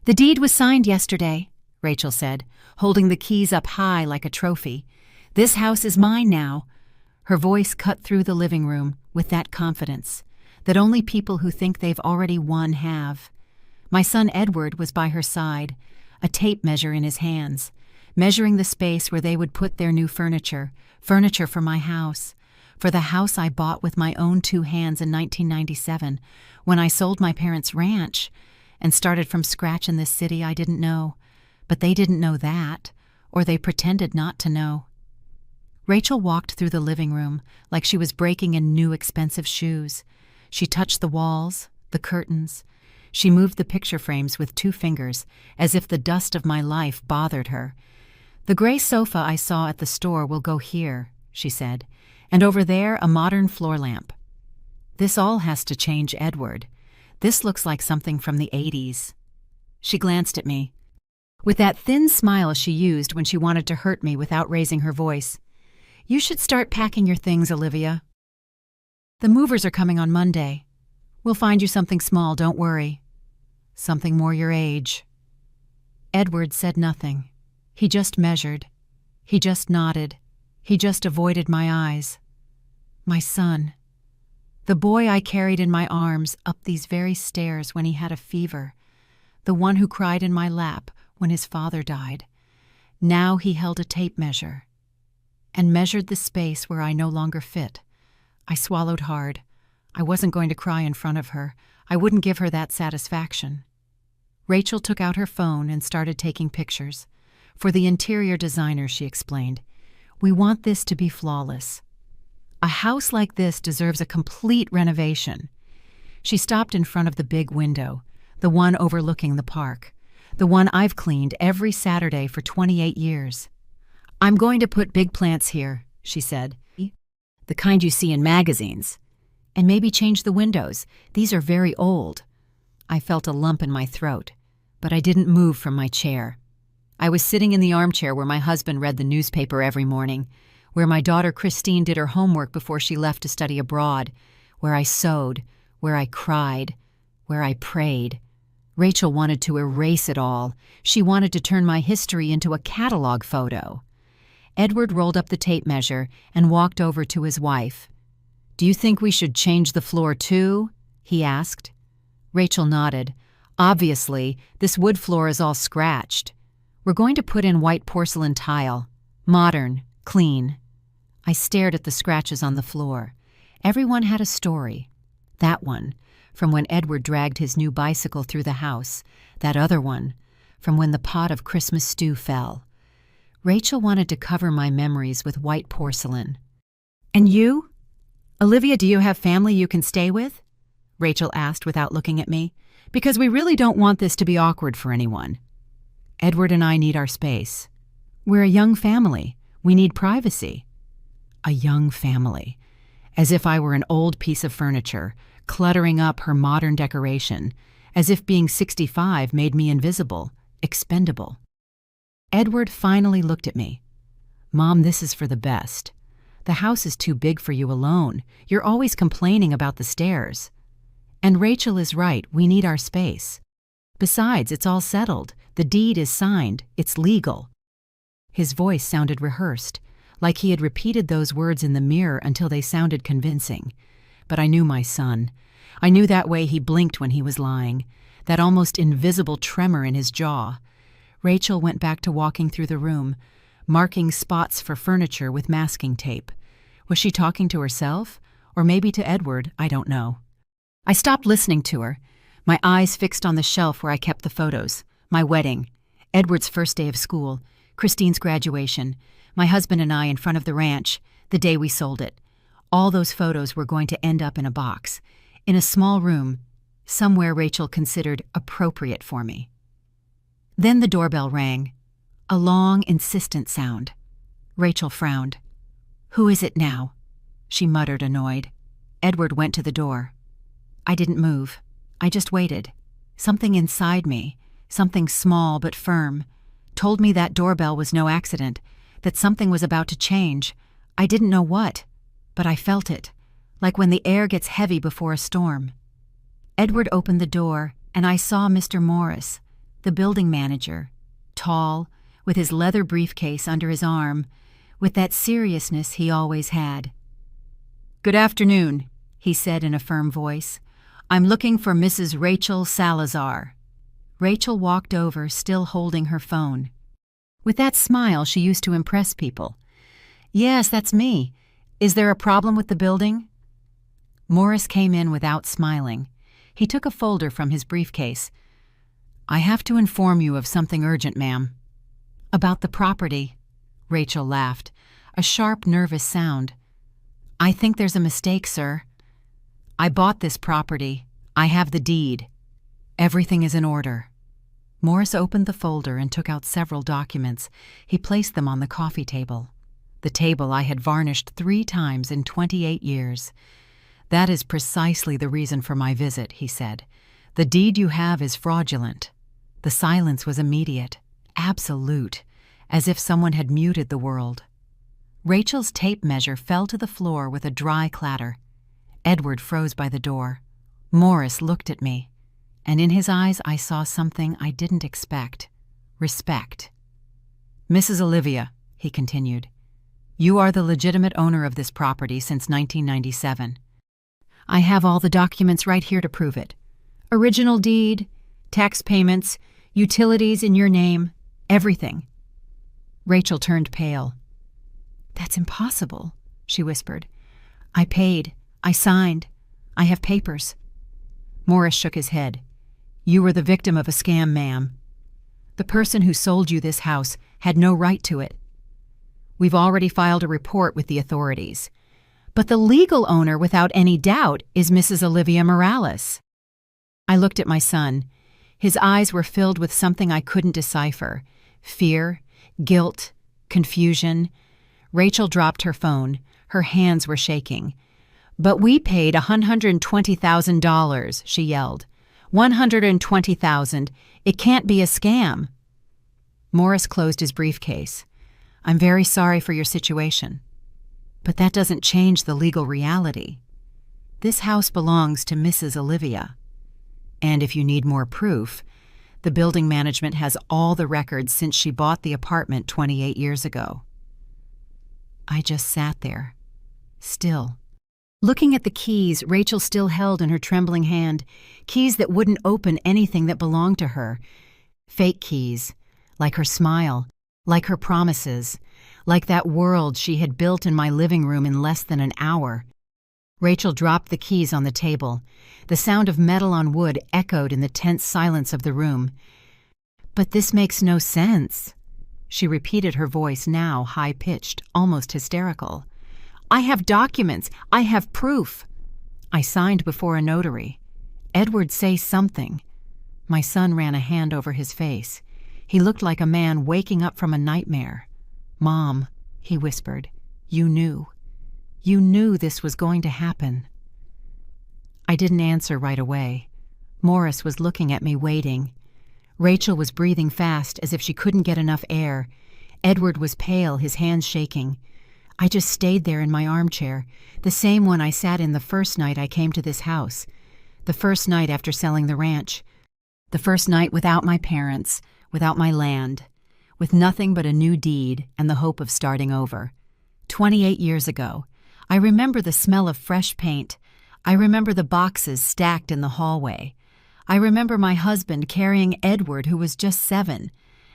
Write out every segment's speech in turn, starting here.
"The deed was signed yesterday," Rachel said, holding the keys up high like a trophy. "This house is mine now." Her voice cut through the living room with that confidence that only people who think they've already won have. My son Edward was by her side, a tape measure in his hands, measuring the space where they would put their new furniture for my house, for the house I bought with my own 2 hands in 1997 when I sold my parents' ranch and started from scratch in this city I didn't know. But they didn't know that, or they pretended not to know. Rachel walked through the living room like she was breaking in new expensive shoes. She touched the walls, the curtains. She moved the picture frames with 2 fingers, as if the dust of my life bothered her. "The gray sofa I saw at the store will go here," she said, "and over there a modern floor lamp. This all has to change, Edward. This looks like something from the 80s. She glanced at me, with that thin smile she used when she wanted to hurt me without raising her voice. "You should start packing your things, Olivia. The movers are coming on Monday. We'll find you something small, don't worry. Something more your age." Edward said nothing. He just measured. He just nodded. He just avoided my eyes. My son. The boy I carried in my arms up these very stairs when he had a fever. The one who cried in my lap when his father died. Now he held a tape measure and measured the space where I no longer fit. I swallowed hard. I wasn't going to cry in front of her. I wouldn't give her that satisfaction. Rachel took out her phone and started taking pictures. "For the interior designer," she explained, "we want this to be flawless. A house like this deserves a complete renovation." She stopped in front of the big window, the one overlooking the park, the one I've cleaned every Saturday for 28 years. "I'm going to put big plants here," she said, "the kind you see in magazines. And maybe change the windows. These are very old." I felt a lump in my throat, but I didn't move from my chair. I was sitting in the armchair where my husband read the newspaper every morning, where my daughter Christine did her homework before she left to study abroad, where I sewed, where I cried, where I prayed. Rachel wanted to erase it all. She wanted to turn my history into a catalog photo. Edward rolled up the tape measure and walked over to his wife. "Do you think we should change the floor too?" he asked. Rachel nodded. "Obviously, this wood floor is all scratched. We're going to put in white porcelain tile. Modern, clean." I stared at the scratches on the floor. Everyone had a story. That one, from when Edward dragged his new bicycle through the house. That other one, from when the pot of Christmas stew fell. Rachel wanted to cover my memories with white porcelain. "And you? Olivia, do you have family you can stay with?" Rachel asked without looking at me. "Because we really don't want this to be awkward for anyone. Edward and I need our space. We're a young family. We need privacy." A young family. As if I were an old piece of furniture, cluttering up her modern decoration, as if being 65 made me invisible, expendable. Edward finally looked at me. "Mom, this is for the best. The house is too big for you alone. You're always complaining about the stairs. And Rachel is right, we need our space. Besides, it's all settled. The deed is signed. It's legal." His voice sounded rehearsed, like he had repeated those words in the mirror until they sounded convincing. But I knew my son. I knew that way he blinked when he was lying, that almost invisible tremor in his jaw. Rachel went back to walking through the room, marking spots for furniture with masking tape. Was she talking to herself? Or maybe to Edward? I don't know. I stopped listening to her, my eyes fixed on the shelf where I kept the photos. My wedding, Edward's first day of school, Christine's graduation, my husband and I in front of the ranch, the day we sold it. All those photos were going to end up in a box, in a small room, somewhere Rachel considered appropriate for me. Then the doorbell rang, a long, insistent sound. Rachel frowned. "Who is it now?" she muttered, annoyed. Edward went to the door. I didn't move. I just waited. Something inside me, something small but firm, told me that doorbell was no accident, that something was about to change. I didn't know what, but I felt it, like when the air gets heavy before a storm. Edward opened the door, and I saw Mr. Morris, the building manager, tall, with his leather briefcase under his arm, with that seriousness he always had. "Good afternoon," he said in a firm voice. "I'm looking for Mrs. Rachel Salazar." Rachel walked over, still holding her phone. With that smile she used to impress people. "Yes, that's me. Is there a problem with the building?" Morris came in without smiling. He took a folder from his briefcase. "I have to inform you of something urgent, ma'am." "About the property?" Rachel laughed, a sharp, nervous sound. "I think there's a mistake, sir. I bought this property. I have the deed. Everything is in order." Morris opened the folder and took out several documents. He placed them on the coffee table. The table I had varnished 3 times in 28 years. "That is precisely the reason for my visit," he said. "The deed you have is fraudulent." The silence was immediate, absolute, as if someone had muted the world. Rachel's tape measure fell to the floor with a dry clatter. Edward froze by the door. Morris looked at me, and in his eyes I saw something I didn't expect: respect. "Mrs. Olivia," he continued, "you are the legitimate owner of this property since 1997. I have all the documents right here to prove it. Original deed, tax payments, utilities in your name, everything." Rachel turned pale. "That's impossible," she whispered. "I paid. I signed. I have papers." Morris shook his head. "You were the victim of a scam, ma'am. The person who sold you this house had no right to it. We've already filed a report with the authorities. But the legal owner, without any doubt, is Mrs. Olivia Morales." I looked at my son. His eyes were filled with something I couldn't decipher: fear, guilt, confusion. Rachel dropped her phone. Her hands were shaking. "But we paid $120,000, she yelled. $120,000. It can't be a scam." Morris closed his briefcase. "I'm very sorry for your situation. But that doesn't change the legal reality. This house belongs to Mrs. Olivia. And if you need more proof, the building management has all the records since she bought the apartment 28 years ago." I just sat there, still, looking at the keys Rachel still held in her trembling hand, keys that wouldn't open anything that belonged to her. Fake keys, like her smile, like her promises, like that world she had built in my living room in less than an hour. Rachel dropped the keys on the table. The sound of metal on wood echoed in the tense silence of the room. "But this makes no sense," she repeated, her voice now high-pitched, almost hysterical. "I have documents. I have proof. I signed before a notary. Edward, say something." My son ran a hand over his face. He looked like a man waking up from a nightmare. "Mom," he whispered, "you knew. You knew this was going to happen." I didn't answer right away. Morris was looking at me, waiting. Rachel was breathing fast, as if she couldn't get enough air. Edward was pale, his hands shaking. I just stayed there in my armchair, the same one I sat in the first night I came to this house, the first night after selling the ranch, the first night without my parents, without my land, with nothing but a new deed and the hope of starting over. 28 years ago, I remember the smell of fresh paint. I remember the boxes stacked in the hallway. I remember my husband carrying Edward, who was just 7,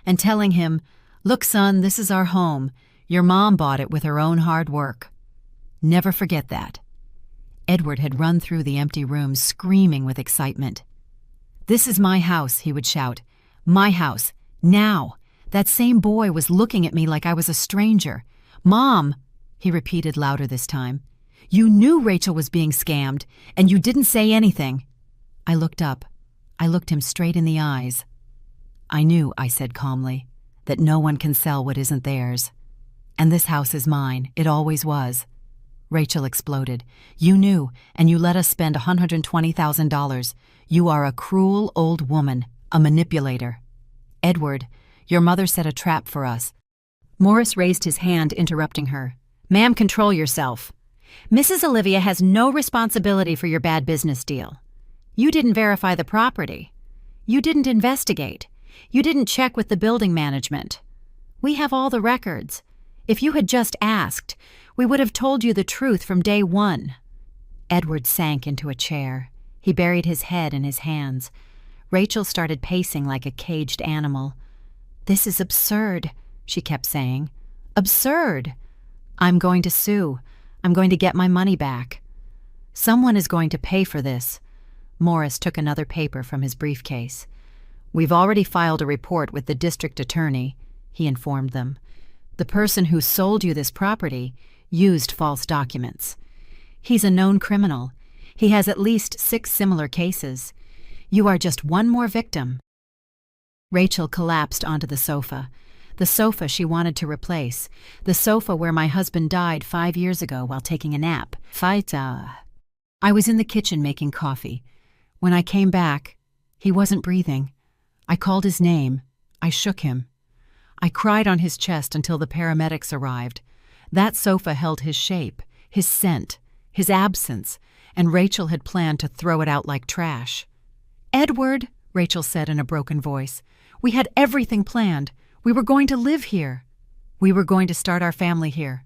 and telling him, "Look, son, this is our home. Your mom bought it with her own hard work." Never forget that. Edward had run through the empty room, screaming with excitement. "This is my house," he would shout. "My house. Now." That same boy was looking at me like I was a stranger. "Mom," he repeated louder this time, "you knew Rachel was being scammed, and you didn't say anything." I looked up. I looked him straight in the eyes. "I knew," I said calmly, "that no one can sell what isn't theirs. And this house is mine. It always was." Rachel exploded. "You knew, and you let us spend $120,000. You are a cruel old woman, a manipulator." "Edward, your mother set a trap for us." Morris raised his hand, interrupting her. "Ma'am, control yourself. Mrs. Olivia has no responsibility for your bad business deal. You didn't verify the property. You didn't investigate. You didn't check with the building management. We have all the records. If you had just asked, we would have told you the truth from day one." Edward sank into a chair. He buried his head in his hands. Rachel started pacing like a caged animal. "This is absurd," she kept saying. "Absurd. I'm going to sue. I'm going to get my money back. Someone is going to pay for this." Morris took another paper from his briefcase. "We've already filed a report with the district attorney," he informed them. "The person who sold you this property used false documents. He's a known criminal. He has at least 6 similar cases. You are just one more victim." Rachel collapsed onto the sofa she wanted to replace, the sofa where my husband died 5 years ago while taking a nap. I was in the kitchen making coffee. When I came back, he wasn't breathing. I called his name. I shook him. I cried on his chest until the paramedics arrived. That sofa held his shape, his scent, his absence, and Rachel had planned to throw it out like trash. "Edward," Rachel said in a broken voice, "we had everything planned. We were going to live here. We were going to start our family here.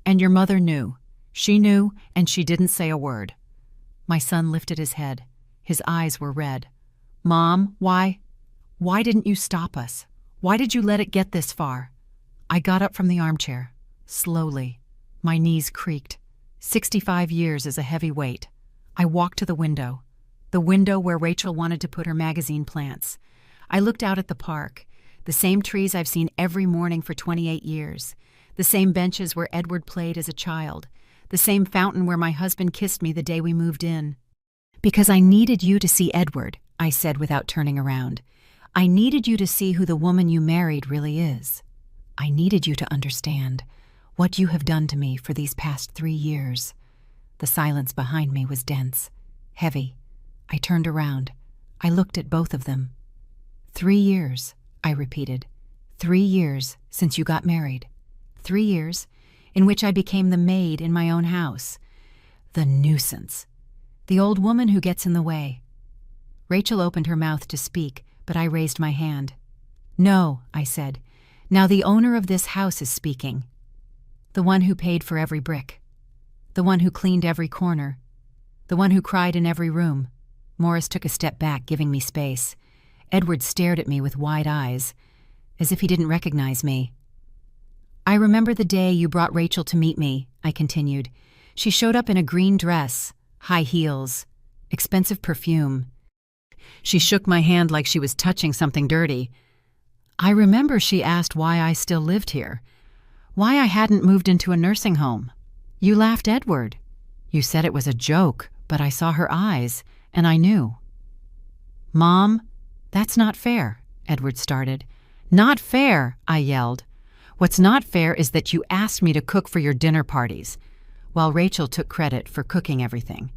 And your mother knew. She knew, and she didn't say a word." My son lifted his head. His eyes were red. "Mom, why didn't you stop us? Why did you let it get this far?" I got up from the armchair, slowly. My knees creaked. 65 years is a heavy weight. I walked to the window where Rachel wanted to put her magazine plants. I looked out at the park, the same trees I've seen every morning for 28 years, the same benches where Edward played as a child, the same fountain where my husband kissed me the day we moved in. "Because I needed you to see Edward," I said without turning around. "I needed you to see who the woman you married really is. I needed you to understand what you have done to me for these past 3 years." The silence behind me was dense, heavy. I turned around. I looked at both of them. 3 years, I repeated. 3 years since you got married. 3 years in which I became the maid in my own house. The nuisance. The old woman who gets in the way. Rachel opened her mouth to speak, but I raised my hand. "No," I said. "Now the owner of this house is speaking. The one who paid for every brick. The one who cleaned every corner. The one who cried in every room." Morris took a step back, giving me space. Edward stared at me with wide eyes, as if he didn't recognize me. "I remember the day you brought Rachel to meet me," I continued. "She showed up in a green dress, high heels, expensive perfume. She shook my hand like she was touching something dirty. I remember she asked why I still lived here, why I hadn't moved into a nursing home. You laughed, Edward. You said it was a joke, but I saw her eyes, and I knew." "Mom, that's not fair," Edward started. "Not fair," I yelled. "What's not fair is that you asked me to cook for your dinner parties, while Rachel took credit for cooking everything.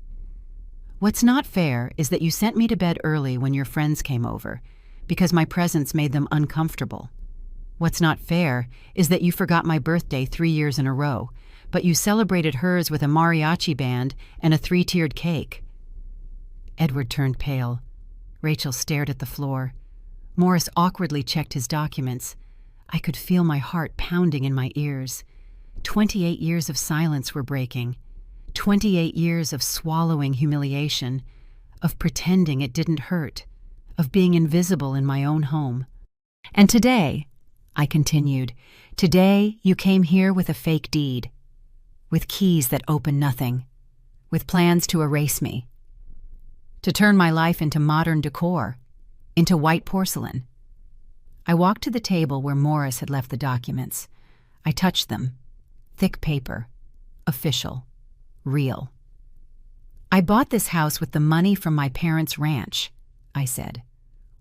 What's not fair is that you sent me to bed early when your friends came over, because my presence made them uncomfortable. What's not fair is that you forgot my birthday 3 years in a row, but you celebrated hers with a mariachi band and a 3-tiered cake." Edward turned pale. Rachel stared at the floor. Morris awkwardly checked his documents. I could feel my heart pounding in my ears. 28 years of silence were breaking. 28 years of swallowing humiliation, of pretending it didn't hurt, of being invisible in my own home. "And today," I continued, "today you came here with a fake deed, with keys that open nothing, with plans to erase me, to turn my life into modern decor, into white porcelain." I walked to the table where Morris had left the documents. I touched them. Thick paper. Official. Real. "I bought this house with the money from my parents' ranch," I said.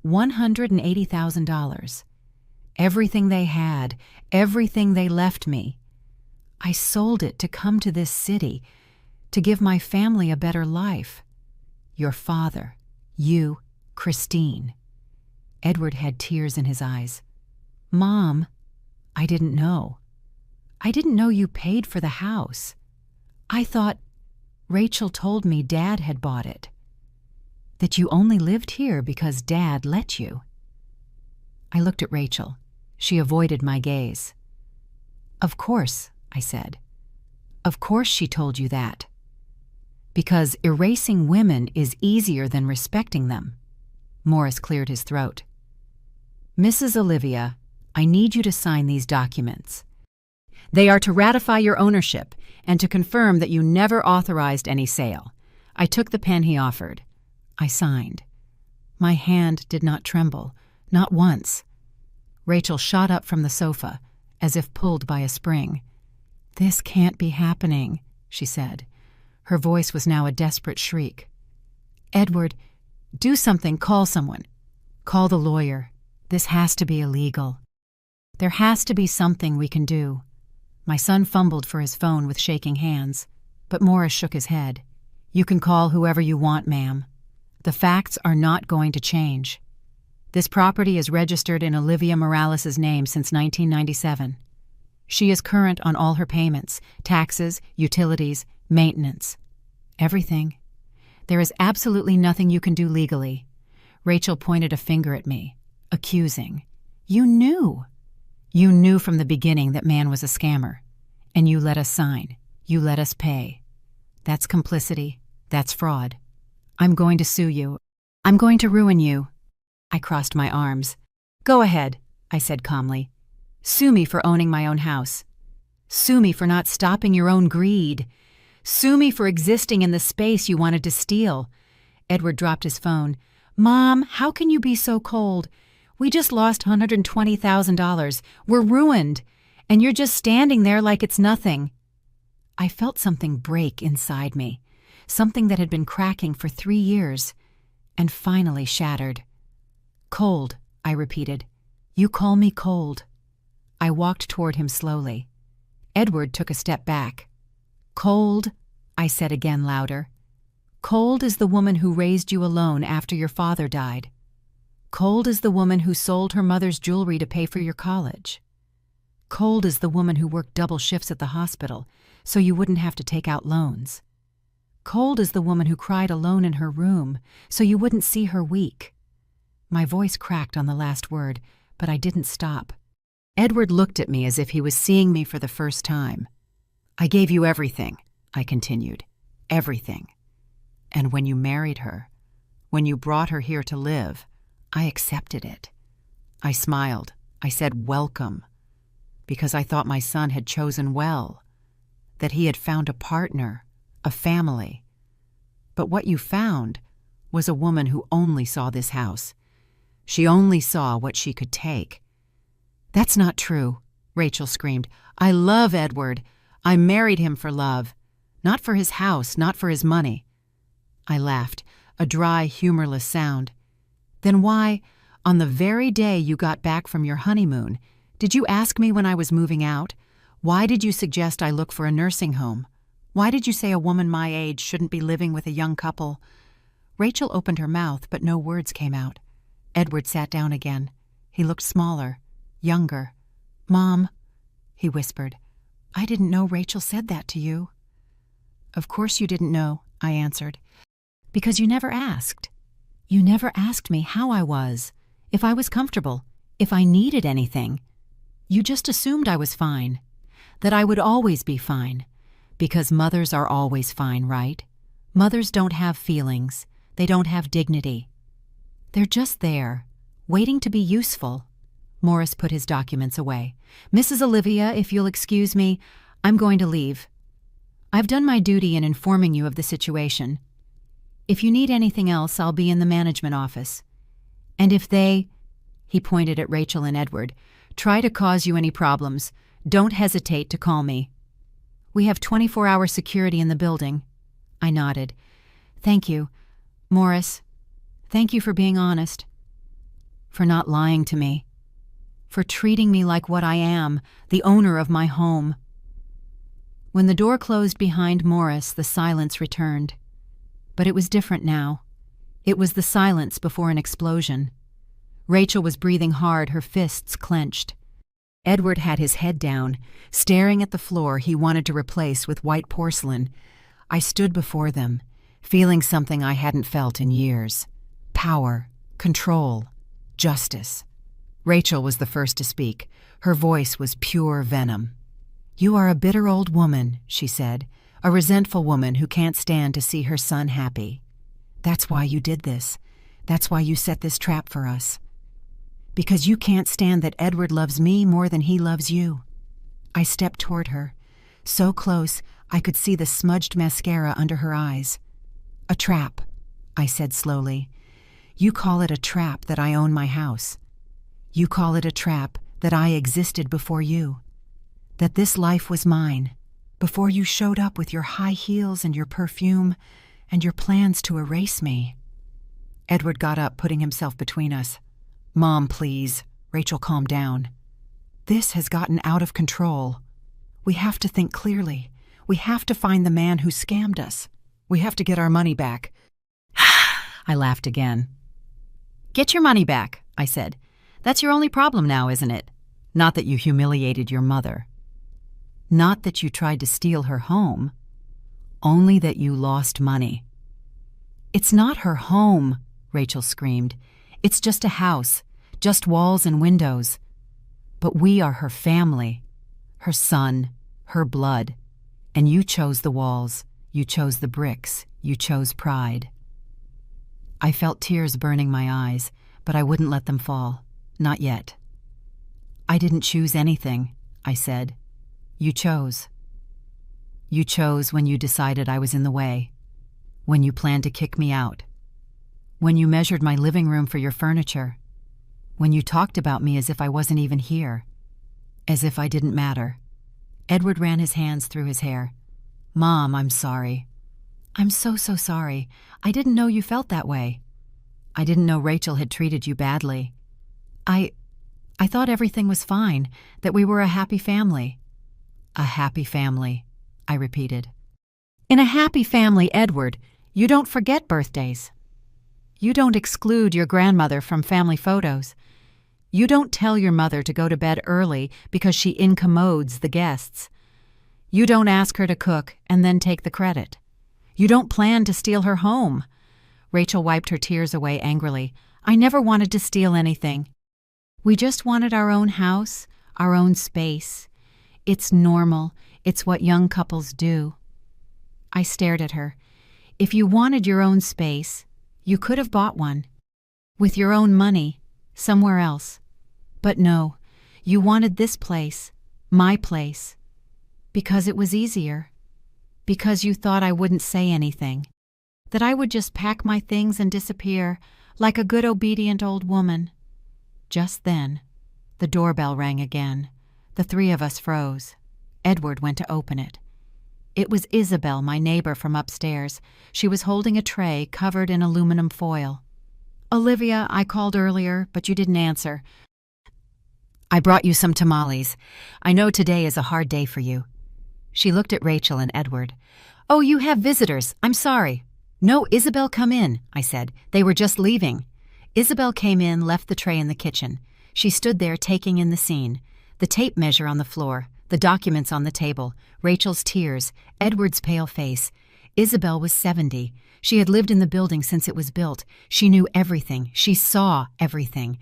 $180,000. Everything they had, everything they left me. I sold it to come to this city, to give my family a better life. Your father, you, Christine." Edward had tears in his eyes. "Mom, I didn't know. I didn't know you paid for the house. I thought Rachel told me Dad had bought it, that you only lived here because Dad let you." I looked at Rachel. She avoided my gaze. "Of course," I said. "Of course she told you that. Because erasing women is easier than respecting them." Morris cleared his throat. "Mrs. Olivia, I need you to sign these documents. They are to ratify your ownership and to confirm that you never authorized any sale." I took the pen he offered. I signed. My hand did not tremble, not once. Rachel shot up from the sofa, as if pulled by a spring. "This can't be happening," she said. Her voice was now a desperate shriek. "Edward, do something, call someone. Call the lawyer. This has to be illegal. There has to be something we can do." My son fumbled for his phone with shaking hands, but Morris shook his head. "You can call whoever you want, ma'am. The facts are not going to change. This property is registered in Olivia Morales' name since 1997. She is current on all her payments, taxes, utilities, maintenance. Everything. There is absolutely nothing you can do legally." Rachel pointed a finger at me, accusing. "You knew. You knew from the beginning that man was a scammer. And you let us sign. You let us pay. That's complicity. That's fraud. I'm going to sue you. I'm going to ruin you." I crossed my arms. "Go ahead," I said calmly. "Sue me for owning my own house. Sue me for not stopping your own greed. Sue me for existing in the space you wanted to steal." Edward dropped his phone. "Mom, how can you be so cold? We just lost $120,000. We're ruined. And you're just standing there like it's nothing." I felt something break inside me, something that had been cracking for 3 years, and finally shattered. "Cold," I repeated. "You call me cold." I walked toward him slowly. Edward took a step back. "Cold," I said again louder. "Cold is the woman who raised you alone after your father died. Cold is the woman who sold her mother's jewelry to pay for your college. Cold is the woman who worked double shifts at the hospital so you wouldn't have to take out loans. Cold is the woman who cried alone in her room so you wouldn't see her weak." My voice cracked on the last word, but I didn't stop. Edward looked at me as if he was seeing me for the first time. "I gave you everything," I continued. "Everything. And when you married her, when you brought her here to live, I accepted it. I smiled. I said, 'Welcome,' because I thought my son had chosen well, that he had found a partner, a family. But what you found was a woman who only saw this house. She only saw what she could take." "That's not true," Rachel screamed. "I love Edward. I married him for love. Not for his house, not for his money." I laughed, a dry, humorless sound. "Then why, on the very day you got back from your honeymoon, did you ask me when I was moving out? Why did you suggest I look for a nursing home? Why did you say a woman my age shouldn't be living with a young couple?" Rachel opened her mouth, but no words came out. Edward sat down again. He looked smaller, younger. "Mom," he whispered, "I didn't know Rachel said that to you." "Of course you didn't know," I answered, "because you never asked. You never asked me how I was, if I was comfortable, if I needed anything. You just assumed I was fine, that I would always be fine, because mothers are always fine, right? Mothers don't have feelings. They don't have dignity. They're just there, waiting to be useful." Morris put his documents away. "Mrs. Olivia, if you'll excuse me, I'm going to leave. I've done my duty in informing you of the situation. If you need anything else, I'll be in the management office. And if they," he pointed at Rachel and Edward, "try to cause you any problems, don't hesitate to call me. We have 24-hour security in the building." I nodded. "Thank you. Morris, thank you for being honest. For not lying to me. For treating me like what I am, the owner of my home." When the door closed behind Morris, the silence returned. But it was different now. It was the silence before an explosion. Rachel was breathing hard, her fists clenched. Edward had his head down, staring at the floor he wanted to replace with white porcelain. I stood before them, feeling something I hadn't felt in years. Power, control, justice. Rachel was the first to speak. Her voice was pure venom. "You are a bitter old woman," she said, "a resentful woman who can't stand to see her son happy. That's why you did this. That's why you set this trap for us. Because you can't stand that Edward loves me more than he loves you." I stepped toward her, so close I could see the smudged mascara under her eyes. "A trap," I said slowly. "You call it a trap that I own my house. You call it a trap that I existed before you. That this life was mine, before you showed up with your high heels and your perfume and your plans to erase me." Edward got up, putting himself between us. "Mom, please." Rachel calmed down. "This has gotten out of control. We have to think clearly. We have to find the man who scammed us. We have to get our money back." I laughed again. "Get your money back," I said. "That's your only problem now, isn't it? Not that you humiliated your mother. Not that you tried to steal her home. Only that you lost money." "It's not her home," Rachel screamed. "It's just a house, just walls and windows. But we are her family, her son, her blood. And you chose the walls, you chose the bricks, you chose pride." I felt tears burning my eyes, but I wouldn't let them fall. Not yet. "I didn't choose anything," I said. "You chose. You chose when you decided I was in the way, when you planned to kick me out, when you measured my living room for your furniture, when you talked about me as if I wasn't even here, as if I didn't matter." Edward ran his hands through his hair. "Mom, I'm sorry. I'm so sorry. I didn't know you felt that way. I didn't know Rachel had treated you badly. I thought everything was fine, that we were a happy family." "A happy family," I repeated. "In a happy family, Edward, you don't forget birthdays. You don't exclude your grandmother from family photos. You don't tell your mother to go to bed early because she incommodes the guests. You don't ask her to cook and then take the credit. You don't plan to steal her home." Rachel wiped her tears away angrily. "I never wanted to steal anything. We just wanted our own house, our own space. It's normal. It's what young couples do." I stared at her. "If you wanted your own space, you could have bought one. With your own money, somewhere else. But no, you wanted this place, my place. Because it was easier. Because you thought I wouldn't say anything. That I would just pack my things and disappear, like a good obedient old woman." Just then, the doorbell rang again. The three of us froze. Edward went to open it. It was Isabel, my neighbor from upstairs. She was holding a tray covered in aluminum foil. "Olivia, I called earlier, but you didn't answer. I brought you some tamales. I know today is a hard day for you." She looked at Rachel and Edward. "Oh, you have visitors. I'm sorry." "No, Isabel, come in," I said. "They were just leaving." Isabel came in, left the tray in the kitchen. She stood there taking in the scene. The tape measure on the floor, the documents on the table, Rachel's tears, Edward's pale face. Isabel was 70. She had lived in the building since it was built. She knew everything. She saw everything.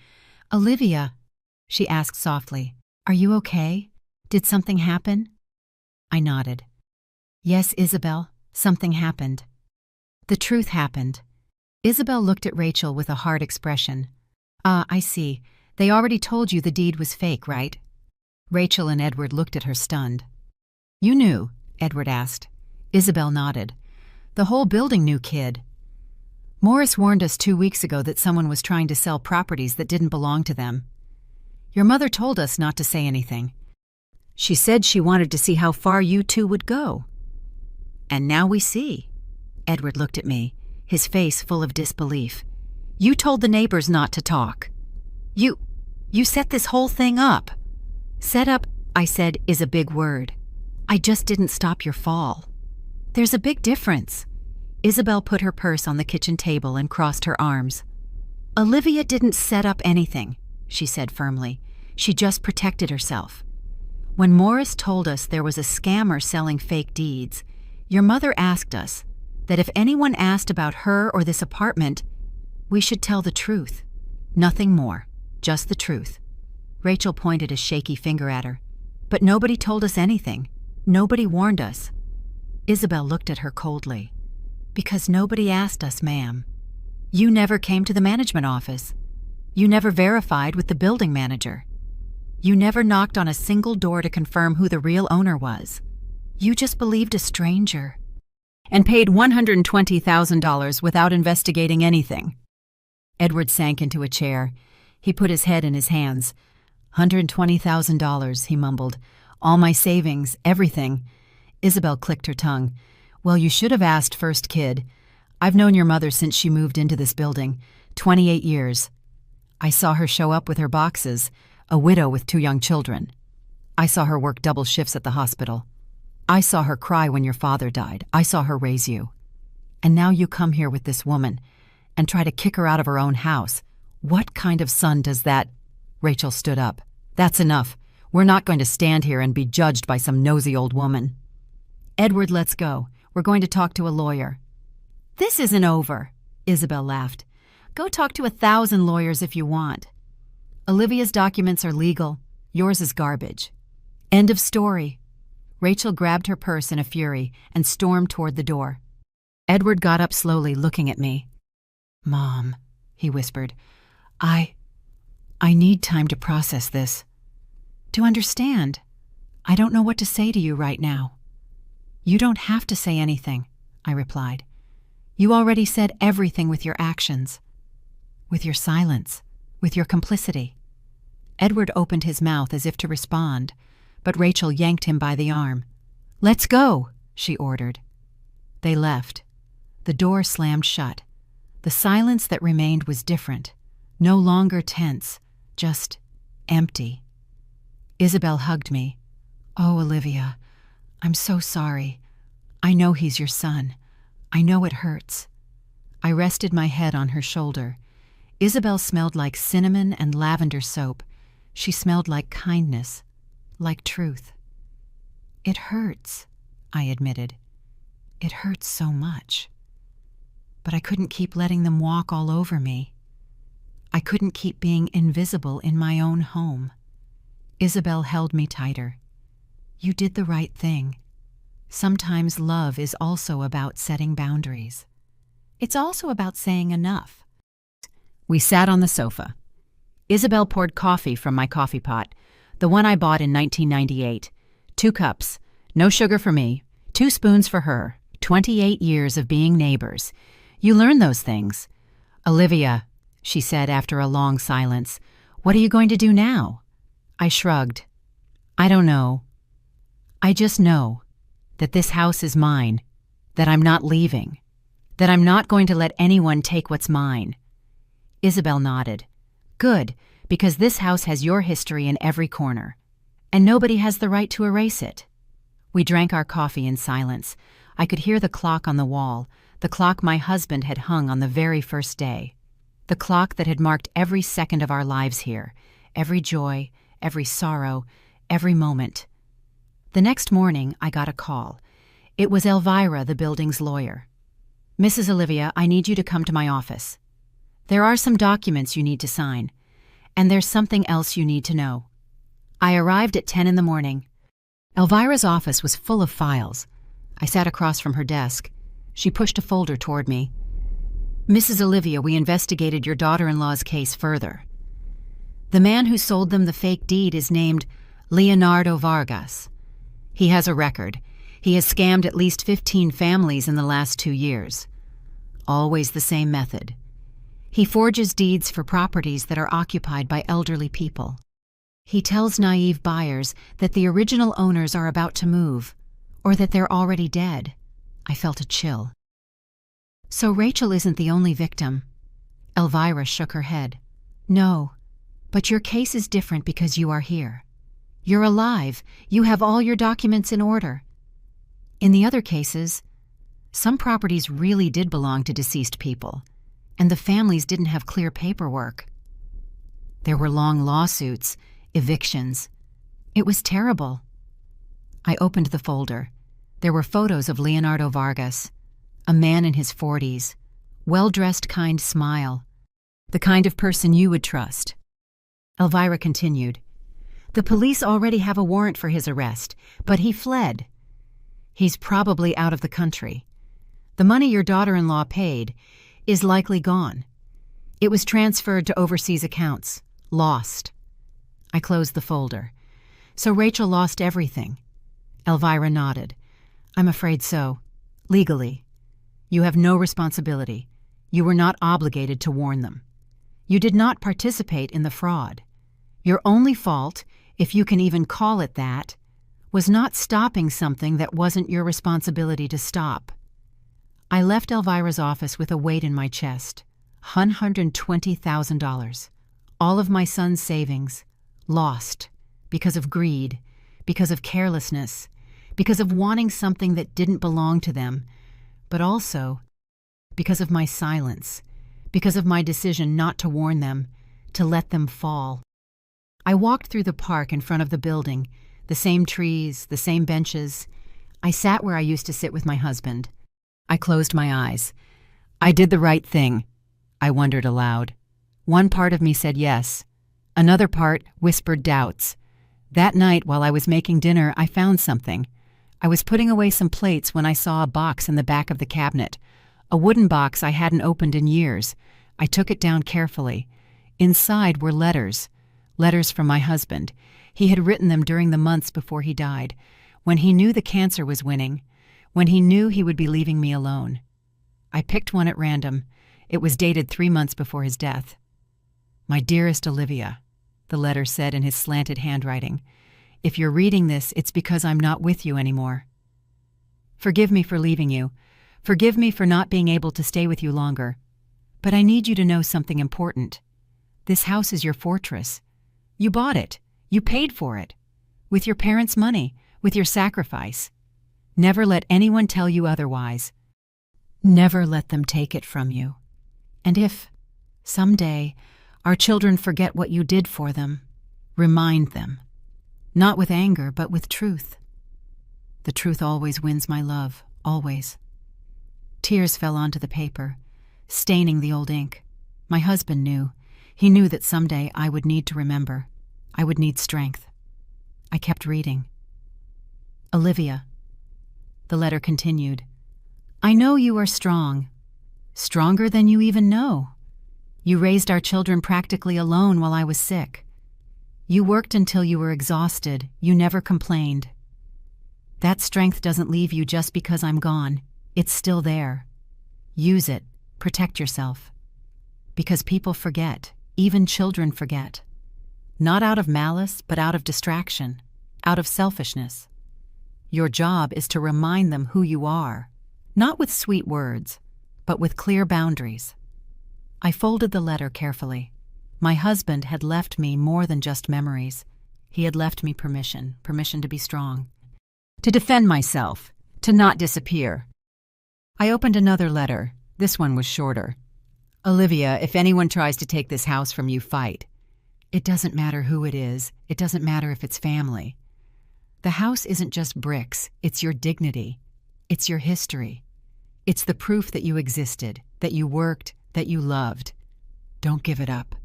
"Olivia," she asked softly, "are you okay? Did something happen?" I nodded. "Yes, Isabel, something happened. The truth happened." Isabel looked at Rachel with a hard expression. "Ah, I see. They already told you the deed was fake, right?" Rachel and Edward looked at her stunned. "You knew?" Edward asked. Isabel nodded. "The whole building knew, kid. Morris warned us 2 weeks ago that someone was trying to sell properties that didn't belong to them. Your mother told us not to say anything. She said she wanted to see how far you two would go. And now we see." Edward looked at me, his face full of disbelief. "You told the neighbors not to talk. You set this whole thing up." "Set up," I said, "is a big word. I just didn't stop your fall. There's a big difference." Isabel put her purse on the kitchen table and crossed her arms. "Olivia didn't set up anything," she said firmly. "She just protected herself. When Morris told us there was a scammer selling fake deeds, your mother asked us that if anyone asked about her or this apartment, we should tell the truth. Nothing more, just the truth. Rachel pointed a shaky finger at her. But nobody told us anything. Nobody warned us. Isabel looked at her coldly. Because nobody asked us, ma'am. You never came to the management office. You never verified with the building manager. You never knocked on a single door to confirm who the real owner was. You just believed a stranger. And paid $120,000 without investigating anything. Edward sank into a chair. He put his head in his hands. $120,000, he mumbled. All my savings, everything. Isabel clicked her tongue. Well, you should have asked first, kid. I've known your mother since she moved into this building. 28 years. I saw her show up with her boxes, a widow with 2 young children. I saw her work double shifts at the hospital. I saw her cry when your father died. I saw her raise you. And now you come here with this woman and try to kick her out of her own house. What kind of son does that? Rachel stood up. That's enough. We're not going to stand here and be judged by some nosy old woman. Edward, let's go. We're going to talk to a lawyer. This isn't over, Isabel laughed. Go talk to 1,000 lawyers if you want. Olivia's documents are legal. Yours is garbage. End of story. Rachel grabbed her purse in a fury and stormed toward the door. Edward got up slowly, looking at me. Mom, he whispered, I need time to process this. To understand. I don't know what to say to you right now. You don't have to say anything, I replied. You already said everything with your actions. With your silence. With your complicity. Edward opened his mouth as if to respond, but Rachel yanked him by the arm. Let's go, she ordered. They left. The door slammed shut. The silence that remained was different, no longer tense, just empty. Isabel hugged me. Oh, Olivia, I'm so sorry. I know he's your son. I know it hurts. I rested my head on her shoulder. Isabel smelled like cinnamon and lavender soap. She smelled like kindness, like truth. It hurts, I admitted. It hurts so much. But I couldn't keep letting them walk all over me. I couldn't keep being invisible in my own home. Isabel held me tighter. You did the right thing. Sometimes love is also about setting boundaries. It's also about saying enough. We sat on the sofa. Isabel poured coffee from my coffee pot, the one I bought in 1998. 2 cups, no sugar for me, 2 spoons for her, 28 years of being neighbors. You learn those things. Olivia, she said after a long silence, what are you going to do now? I shrugged. I don't know. I just know that this house is mine, that I'm not leaving, that I'm not going to let anyone take what's mine. Isabel nodded. Good, because this house has your history in every corner, and nobody has the right to erase it. We drank our coffee in silence. I could hear the clock on the wall, the clock my husband had hung on the very first day, the clock that had marked every second of our lives here, every joy, every sorrow, every moment. The next morning, I got a call. It was Elvira, the building's lawyer. Mrs. Olivia, I need you to come to my office. There are some documents you need to sign, and there's something else you need to know. I arrived at 10 in the morning. Elvira's office was full of files. I sat across from her desk. She pushed a folder toward me. Mrs. Olivia, we investigated your daughter-in-law's case further. The man who sold them the fake deed is named Leonardo Vargas. He has a record. He has scammed at least 15 families in the last 2 years. Always the same method. He forges deeds for properties that are occupied by elderly people. He tells naive buyers that the original owners are about to move, or that they're already dead. I felt a chill. So Rachel isn't the only victim. Elvira shook her head. No, but your case is different because you are here. You're alive. You have all your documents in order. In the other cases, some properties really did belong to deceased people, and the families didn't have clear paperwork. There were long lawsuits, evictions. It was terrible. I opened the folder. There were photos of Leonardo Vargas, a man in his 40s, well-dressed, kind smile, the kind of person you would trust. Elvira continued, The police already have a warrant for his arrest, but he fled. He's probably out of the country. The money your daughter-in-law paid is likely gone. It was transferred to overseas accounts. Lost. I closed the folder. So Rachel lost everything. Elvira nodded. I'm afraid so. Legally. You have no responsibility. You were not obligated to warn them. You did not participate in the fraud. Your only fault, if you can even call it that, was not stopping something that wasn't your responsibility to stop. I left Elvira's office with a weight in my chest. $120,000. All of my son's savings. Lost. Because of greed. Because of carelessness. Because of wanting something that didn't belong to them. But also because of my silence. Because of my decision not to warn them. To let them fall. I walked through the park in front of the building. The same trees, the same benches. I sat where I used to sit with my husband. I closed my eyes. I did the right thing. I wondered aloud. One part of me said yes. Another part whispered doubts. That night, while I was making dinner, I found something. I was putting away some plates when I saw a box in the back of the cabinet. A wooden box I hadn't opened in years. I took it down carefully. Inside were letters. Letters from my husband. He had written them during the months before he died, when he knew the cancer was winning, when he knew he would be leaving me alone. I picked one at random. It was dated 3 months before his death. My dearest Olivia, the letter said in his slanted handwriting. If you're reading this, it's because I'm not with you anymore. Forgive me for leaving you. Forgive me for not being able to stay with you longer. But I need you to know something important. This house is your fortress. You bought it. You paid for it. With your parents' money, with your sacrifice. Never let anyone tell you otherwise. Never let them take it from you. And if, someday, our children forget what you did for them, remind them. Not with anger, but with truth. The truth always wins, my love, always. Tears fell onto the paper, staining the old ink. My husband knew. He knew that someday I would need to remember. I would need strength. I kept reading. Olivia. The letter continued. I know you are strong. Stronger than you even know. You raised our children practically alone while I was sick. You worked until you were exhausted. You never complained. That strength doesn't leave you just because I'm gone. It's still there. Use it. Protect yourself. Because people forget. Even children forget. Not out of malice, but out of distraction. Out of selfishness. Your job is to remind them who you are. Not with sweet words, but with clear boundaries. I folded the letter carefully. My husband had left me more than just memories. He had left me permission to be strong. To defend myself, to not disappear. I opened another letter. This one was shorter. Olivia, if anyone tries to take this house from you, fight. It doesn't matter who it is. It doesn't matter if it's family. The house isn't just bricks. It's your dignity. It's your history. It's the proof that you existed, that you worked, that you loved. Don't give it up.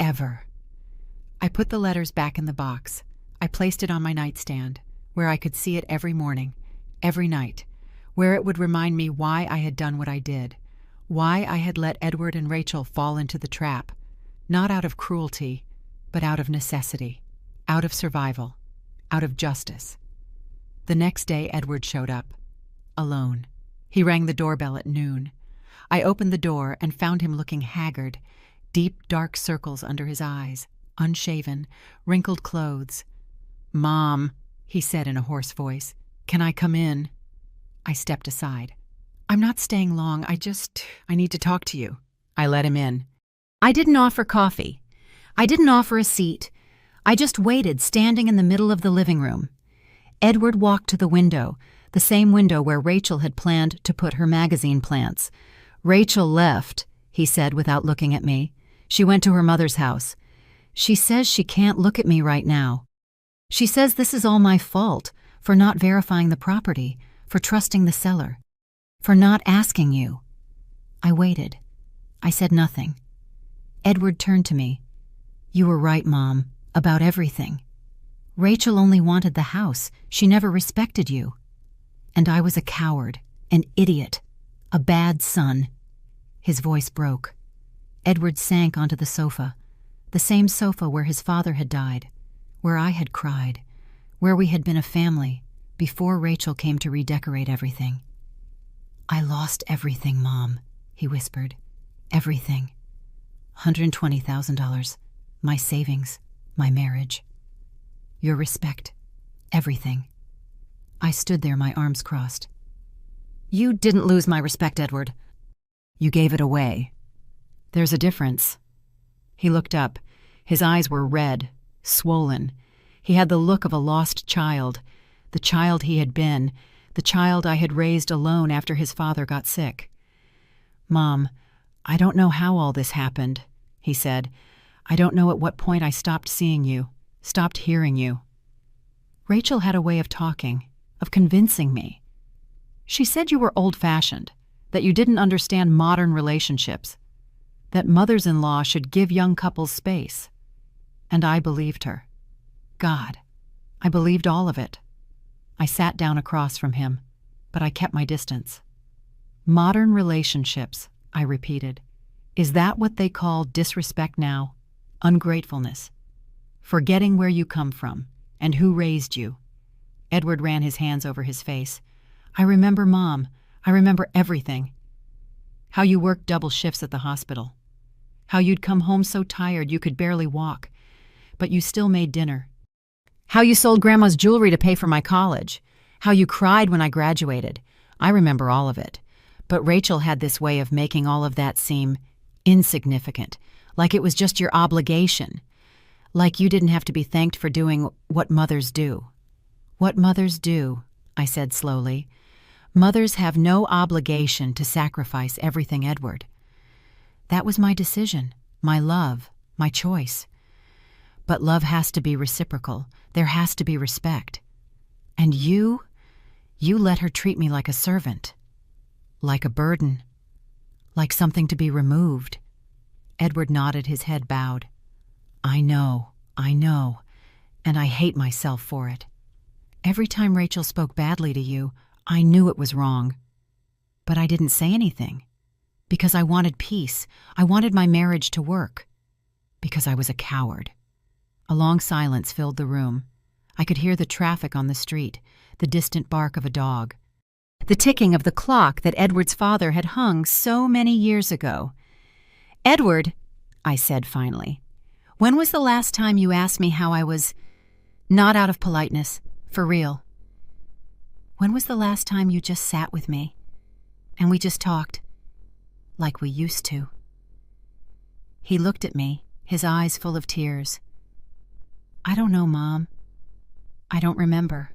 Ever. I put the letters back in the box. I placed it on my nightstand, where I could see it every morning, every night, where it would remind me why I had done what I did, why I had let Edward and Rachel fall into the trap, not out of cruelty, but out of necessity, out of survival, out of justice. The next day, Edward showed up, alone. He rang the doorbell at noon. I opened the door and found him looking haggard, deep, dark circles under his eyes, unshaven, wrinkled clothes. "Mom," he said in a hoarse voice, "can I come in?" I stepped aside. "I'm not staying long. I need to talk to you." I let him in. I didn't offer coffee. I didn't offer a seat. I just waited, standing in the middle of the living room. Edward walked to the window, the same window where Rachel had planned to put her magazine plants. "Rachel left," he said without looking at me. "She went to her mother's house. She says she can't look at me right now. She says this is all my fault for not verifying the property, for trusting the seller, for not asking you." I waited. I said nothing. Edward turned to me. "You were right, Mom, about everything. Rachel only wanted the house. She never respected you. And I was a coward, an idiot, a bad son." His voice broke. Edward sank onto the sofa, the same sofa where his father had died, where I had cried, where we had been a family before Rachel came to redecorate everything. "I lost everything, Mom," he whispered. "Everything. $120,000. My savings. My marriage. Your respect. Everything." I stood there, my arms crossed. "You didn't lose my respect, Edward. You gave it away. There's a difference." He looked up. His eyes were red, swollen. He had the look of a lost child, the child he had been, the child I had raised alone after his father got sick. "Mom, I don't know how all this happened," he said. "I don't know at what point I stopped seeing you, stopped hearing you." Rachel had a way of talking, of convincing me. She said you were old-fashioned, that you didn't understand modern relationships, that mothers-in-law should give young couples space. And I believed her. God, I believed all of it. I sat down across from him, but I kept my distance. "Modern relationships," I repeated. "Is that what they call disrespect now? Ungratefulness? Forgetting where you come from and who raised you?" Edward ran his hands over his face. "I remember, Mom. I remember everything. How you worked double shifts at the hospital. How you'd come home so tired you could barely walk, but you still made dinner. How you sold Grandma's jewelry to pay for my college. How you cried when I graduated. I remember all of it. But Rachel had this way of making all of that seem insignificant, like it was just your obligation, like you didn't have to be thanked for doing what mothers do." "What mothers do," I said slowly. "Mothers have no obligation to sacrifice everything, Edward. That was my decision, my love, my choice. But love has to be reciprocal. There has to be respect. And you let her treat me like a servant, like a burden, like something to be removed." Edward nodded, his head bowed. I know, and I hate myself for it. Every time Rachel spoke badly to you, I knew it was wrong. But I didn't say anything, because I wanted peace. I wanted my marriage to work, because I was a coward." A long silence filled the room. I could hear the traffic on the street, the distant bark of a dog, the ticking of the clock that Edward's father had hung so many years ago. "Edward," I said finally, "when was the last time you asked me how I was? Not out of politeness, for real. When was the last time you just sat with me, and we just talked, like we used to?" He looked at me, his eyes full of tears. "I don't know, Mom. I don't remember.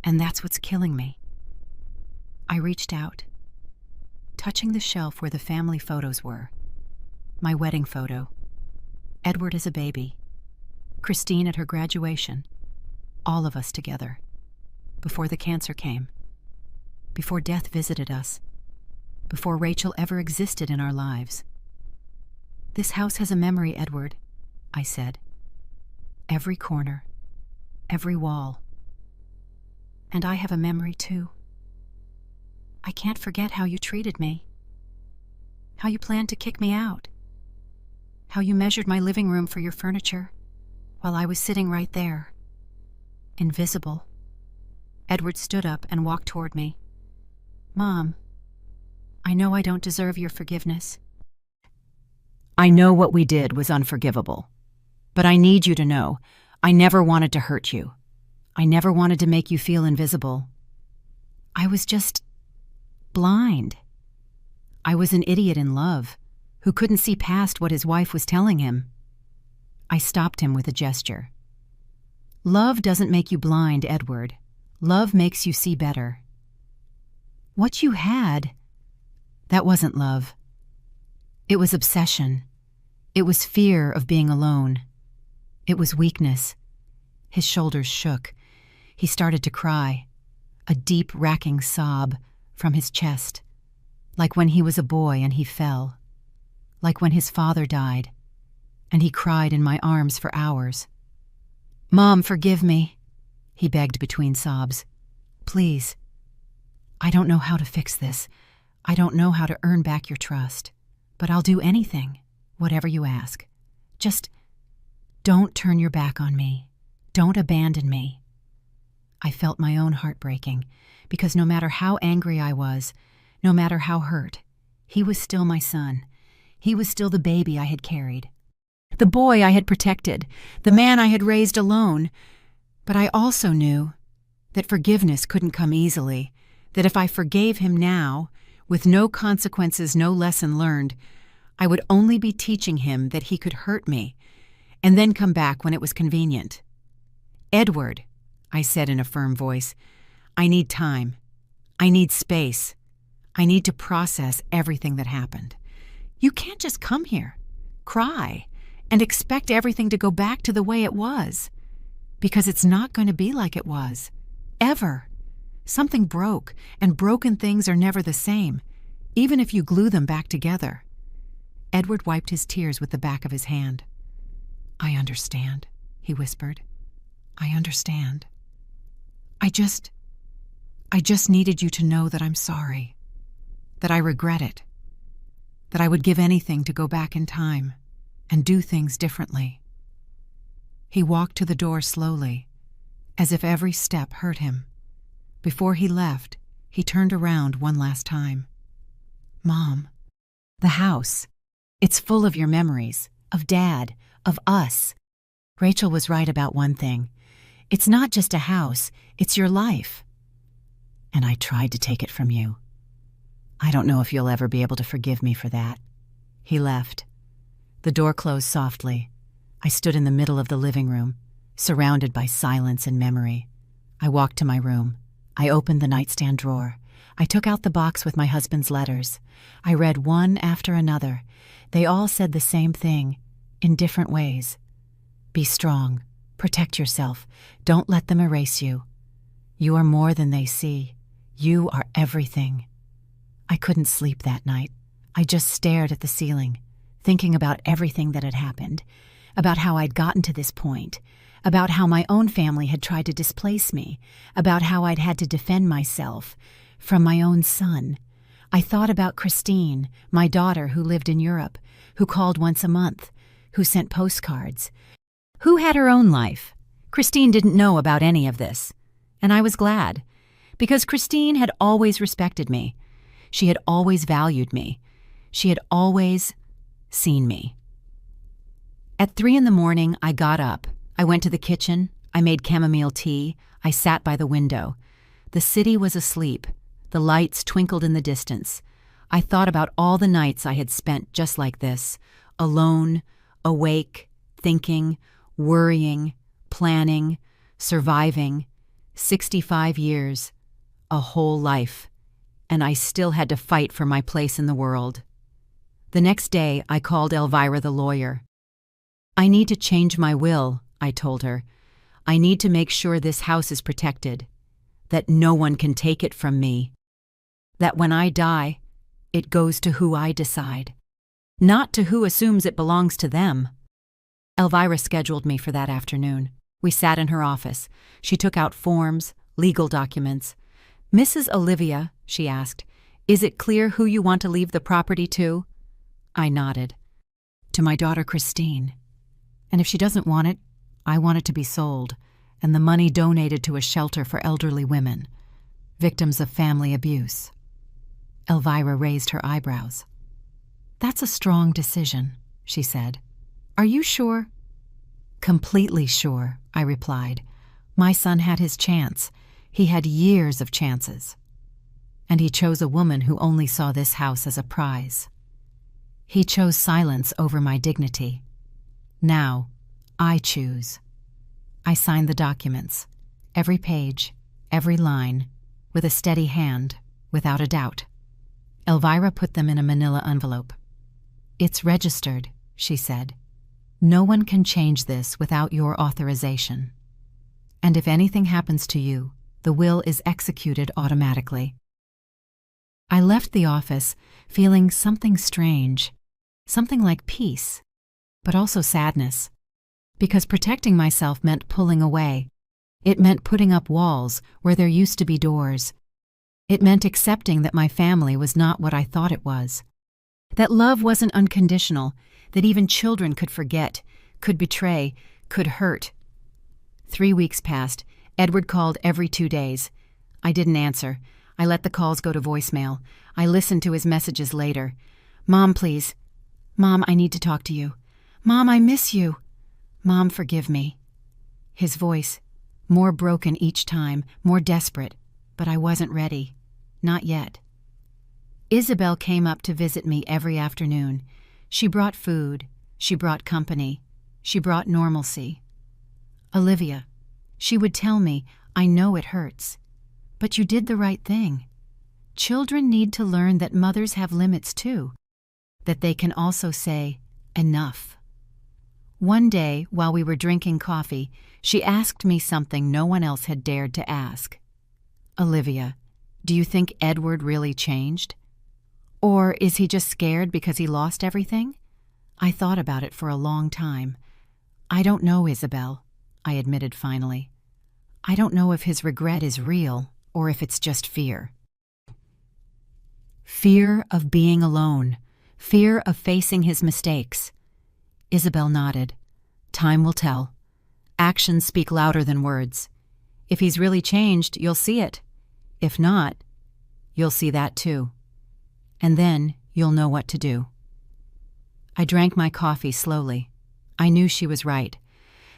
And that's what's killing me." I reached out, touching the shelf where the family photos were. My wedding photo. Edward as a baby. Christine at her graduation. All of us together. Before the cancer came. Before death visited us. Before Rachel ever existed in our lives. "This house has a memory, Edward," I said. "Every corner. Every wall. And I have a memory too. I can't forget how you treated me. How you planned to kick me out. How you measured my living room for your furniture while I was sitting right there. Invisible." Edward stood up and walked toward me. "Mom, I know I don't deserve your forgiveness. I know what we did was unforgivable. But I need you to know, I never wanted to hurt you. I never wanted to make you feel invisible. I was just blind. I was an idiot in love, who couldn't see past what his wife was telling him." I stopped him with a gesture. "Love doesn't make you blind, Edward. Love makes you see better. What you had, that wasn't love. It was obsession. It was fear of being alone. It was weakness." His shoulders shook. He started to cry, a deep, racking sob from his chest, like when he was a boy and he fell, like when his father died, and he cried in my arms for hours. "Mom, forgive me," he begged between sobs. "Please. I don't know how to fix this. I don't know how to earn back your trust. But I'll do anything, whatever you ask. Just don't turn your back on me. Don't abandon me." I felt my own heart breaking, because no matter how angry I was, no matter how hurt, he was still my son. He was still the baby I had carried, the boy I had protected, the man I had raised alone. But I also knew that forgiveness couldn't come easily, that if I forgave him now, with no consequences, no lesson learned, I would only be teaching him that he could hurt me, and then come back when it was convenient. "Edward," I said in a firm voice, "I need time. I need space. I need to process everything that happened. You can't just come here, cry, and expect everything to go back to the way it was. Because it's not going to be like it was. Ever. Something broke, and broken things are never the same, even if you glue them back together." Edward wiped his tears with the back of his hand. "I understand," he whispered. "I understand. I just needed you to know that I'm sorry, that I regret it, that I would give anything to go back in time and do things differently." He walked to the door slowly, as if every step hurt him. Before he left, he turned around one last time. "Mom, the house, it's full of your memories, of Dad, of us. Rachel was right about one thing. It's not just a house, it's your life. And I tried to take it from you. I don't know if you'll ever be able to forgive me for that." He left. The door closed softly. I stood in the middle of the living room, surrounded by silence and memory. I walked to my room. I opened the nightstand drawer. I took out the box with my husband's letters. I read one after another. They all said the same thing, in different ways. Be strong. Protect yourself. Don't let them erase you. You are more than they see. You are everything. I couldn't sleep that night. I just stared at the ceiling, thinking about everything that had happened, about how I'd gotten to this point, about how my own family had tried to displace me, about how I'd had to defend myself from my own son. I thought about Christine, my daughter who lived in Europe, who called once a month, who sent postcards, who had her own life. Christine didn't know about any of this, and I was glad, because Christine had always respected me. She had always valued me. She had always seen me. At 3 a.m, I got up. I went to the kitchen. I made chamomile tea. I sat by the window. The city was asleep. The lights twinkled in the distance. I thought about all the nights I had spent just like this, alone, awake, thinking, worrying, planning, surviving. 65 years, a whole life, and I still had to fight for my place in the world. The next day, I called Elvira the lawyer. "I need to change my will," I told her. "I need to make sure this house is protected, that no one can take it from me, that when I die, it goes to who I decide, not to who assumes it belongs to them." Elvira scheduled me for that afternoon. We sat in her office. She took out forms, legal documents. "Mrs. Olivia," she asked, "is it clear who you want to leave the property to?" I nodded. "To my daughter Christine. And if she doesn't want it, I want it to be sold, and the money donated to a shelter for elderly women, victims of family abuse." Elvira raised her eyebrows. "That's a strong decision," she said. "Are you sure?" "Completely sure," I replied. "My son had his chance. He had years of chances. And he chose a woman who only saw this house as a prize. He chose silence over my dignity. Now, I choose." I signed the documents, every page, every line, with a steady hand, without a doubt. Elvira put them in a manila envelope. "It's registered," she said. "No one can change this without your authorization. And if anything happens to you, the will is executed automatically." I left the office feeling something strange, something like peace, but also sadness. Because protecting myself meant pulling away. It meant putting up walls where there used to be doors. It meant accepting that my family was not what I thought it was. That love wasn't unconditional, that even children could forget, could betray, could hurt. 3 weeks passed. Edward called every 2 days. I didn't answer. I let the calls go to voicemail. I listened to his messages later. "Mom, please. Mom, I need to talk to you. Mom, I miss you. Mom, forgive me." His voice, more broken each time, more desperate, but I wasn't ready. Not yet. Isabel came up to visit me every afternoon. She brought food. She brought company. She brought normalcy. "Olivia," she would tell me, "I know it hurts, but you did the right thing. Children need to learn that mothers have limits too, that they can also say, 'Enough.'" One day, while we were drinking coffee, she asked me something no one else had dared to ask. "Olivia, do you think Edward really changed? Or is he just scared because he lost everything?" I thought about it for a long time. "I don't know, Isabel," I admitted finally. "I don't know if his regret is real or if it's just fear." Fear of being alone. Fear of facing his mistakes. Isabel nodded. "Time will tell. Actions speak louder than words. If he's really changed, you'll see it. If not, you'll see that too. And then you'll know what to do." I drank my coffee slowly. I knew she was right.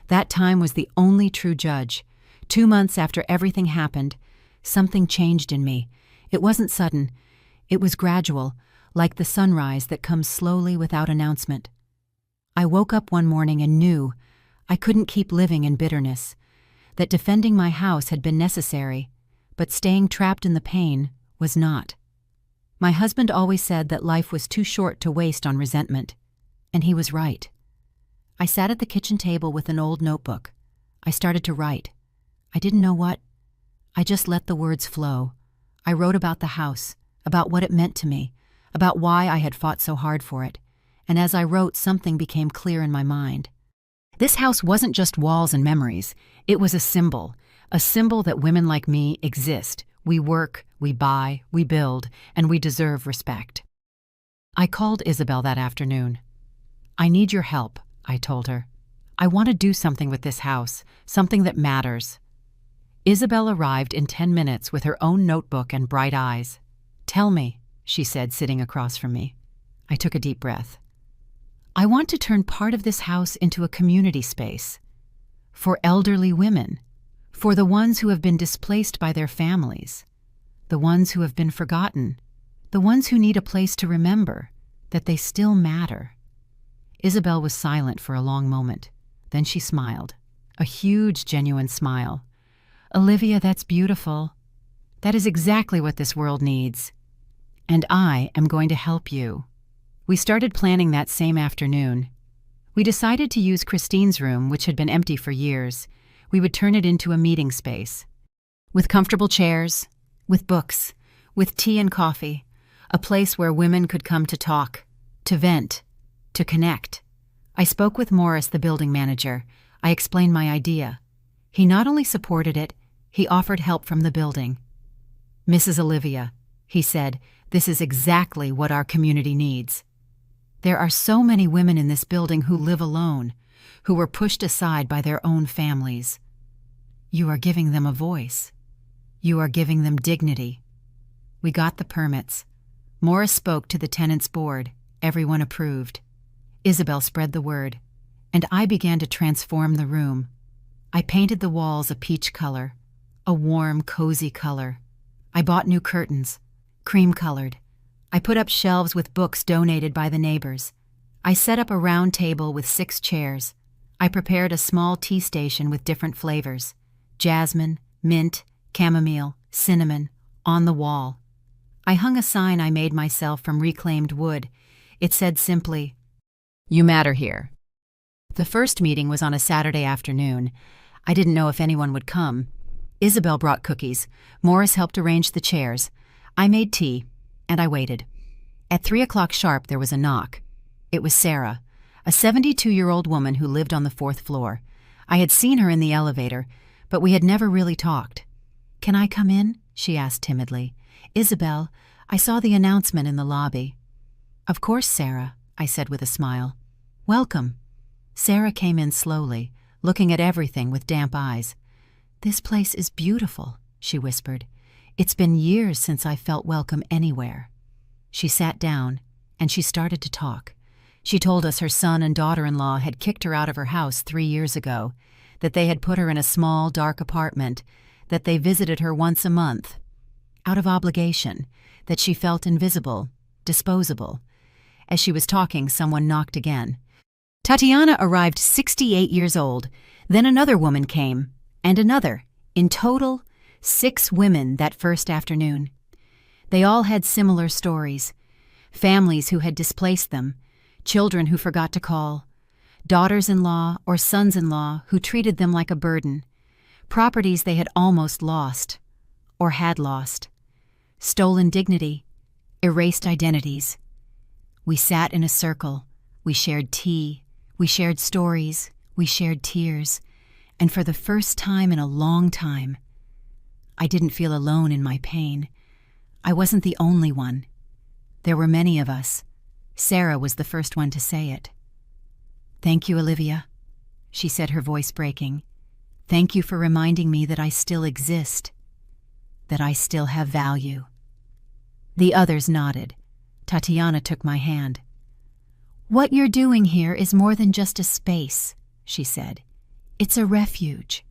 That time was the only true judge. 2 months after everything happened, something changed in me. It wasn't sudden. It was gradual, like the sunrise that comes slowly without announcement. I woke up one morning and knew I couldn't keep living in bitterness, that defending my house had been necessary, but staying trapped in the pain was not. My husband always said that life was too short to waste on resentment, and he was right. I sat at the kitchen table with an old notebook. I started to write. I didn't know what. I just let the words flow. I wrote about the house, about what it meant to me, about why I had fought so hard for it, and as I wrote, something became clear in my mind. This house wasn't just walls and memories. It was a symbol that women like me exist. We work, we buy, we build, and we deserve respect. I called Isabel that afternoon. "I need your help," I told her. "I want to do something with this house, something that matters." Isabel arrived in 10 minutes with her own notebook and bright eyes. "Tell me," she said, sitting across from me. I took a deep breath. "I want to turn part of this house into a community space. For elderly women. For the ones who have been displaced by their families. The ones who have been forgotten. The ones who need a place to remember that they still matter." Isabel was silent for a long moment. Then she smiled. A huge, genuine smile. "Olivia, that's beautiful. That is exactly what this world needs. And I am going to help you." We started planning that same afternoon. We decided to use Christine's room, which had been empty for years. We would turn it into a meeting space. With comfortable chairs, with books, with tea and coffee. A place where women could come to talk, to vent, to connect. I spoke with Morris, the building manager. I explained my idea. He not only supported it, he offered help from the building. "Mrs. Olivia," he said, "this is exactly what our community needs. There are so many women in this building who live alone, who were pushed aside by their own families. You are giving them a voice. You are giving them dignity." We got the permits. Morris spoke to the tenants' board. Everyone approved. Isabel spread the word, and I began to transform the room. I painted the walls a peach color, a warm, cozy color. I bought new curtains, cream-colored. I put up shelves with books donated by the neighbors. I set up a round table with 6 chairs. I prepared a small tea station with different flavors: jasmine, mint, chamomile, cinnamon, on the wall. I hung a sign I made myself from reclaimed wood. It said simply, "You matter here." The first meeting was on a Saturday afternoon. I didn't know if anyone would come. Isabel brought cookies. Morris helped arrange the chairs. I made tea, and I waited. At 3 o'clock sharp, there was a knock. It was Sarah. a 72-year-old woman who lived on the 4th floor. I had seen her in the elevator, but we had never really talked. "Can I come in?" she asked timidly. "Isabel, I saw the announcement in the lobby." "Of course, Sarah," I said with a smile. "Welcome." Sarah came in slowly, looking at everything with damp eyes. "This place is beautiful," she whispered. "It's been years since I felt welcome anywhere." She sat down, and she started to talk. She told us her son and daughter-in-law had kicked her out of her house 3 years ago, that they had put her in a small, dark apartment, that they visited her once a month, out of obligation, that she felt invisible, disposable. As she was talking, someone knocked again. Tatiana arrived 68 years old. Then another woman came, and another. In total, 6 women that first afternoon. They all had similar stories. Families who had displaced them, children who forgot to call, daughters-in-law or sons-in-law who treated them like a burden, properties they had almost lost, or had lost, stolen dignity, erased identities. We sat in a circle, we shared tea, we shared stories, we shared tears, and for the first time in a long time, I didn't feel alone in my pain. I wasn't the only one. There were many of us. Sarah was the first one to say it. "Thank you, Olivia," she said, her voice breaking. "Thank you for reminding me that I still exist, that I still have value." The others nodded. Tatiana took my hand. "What you're doing here is more than just a space," she said. "It's a refuge.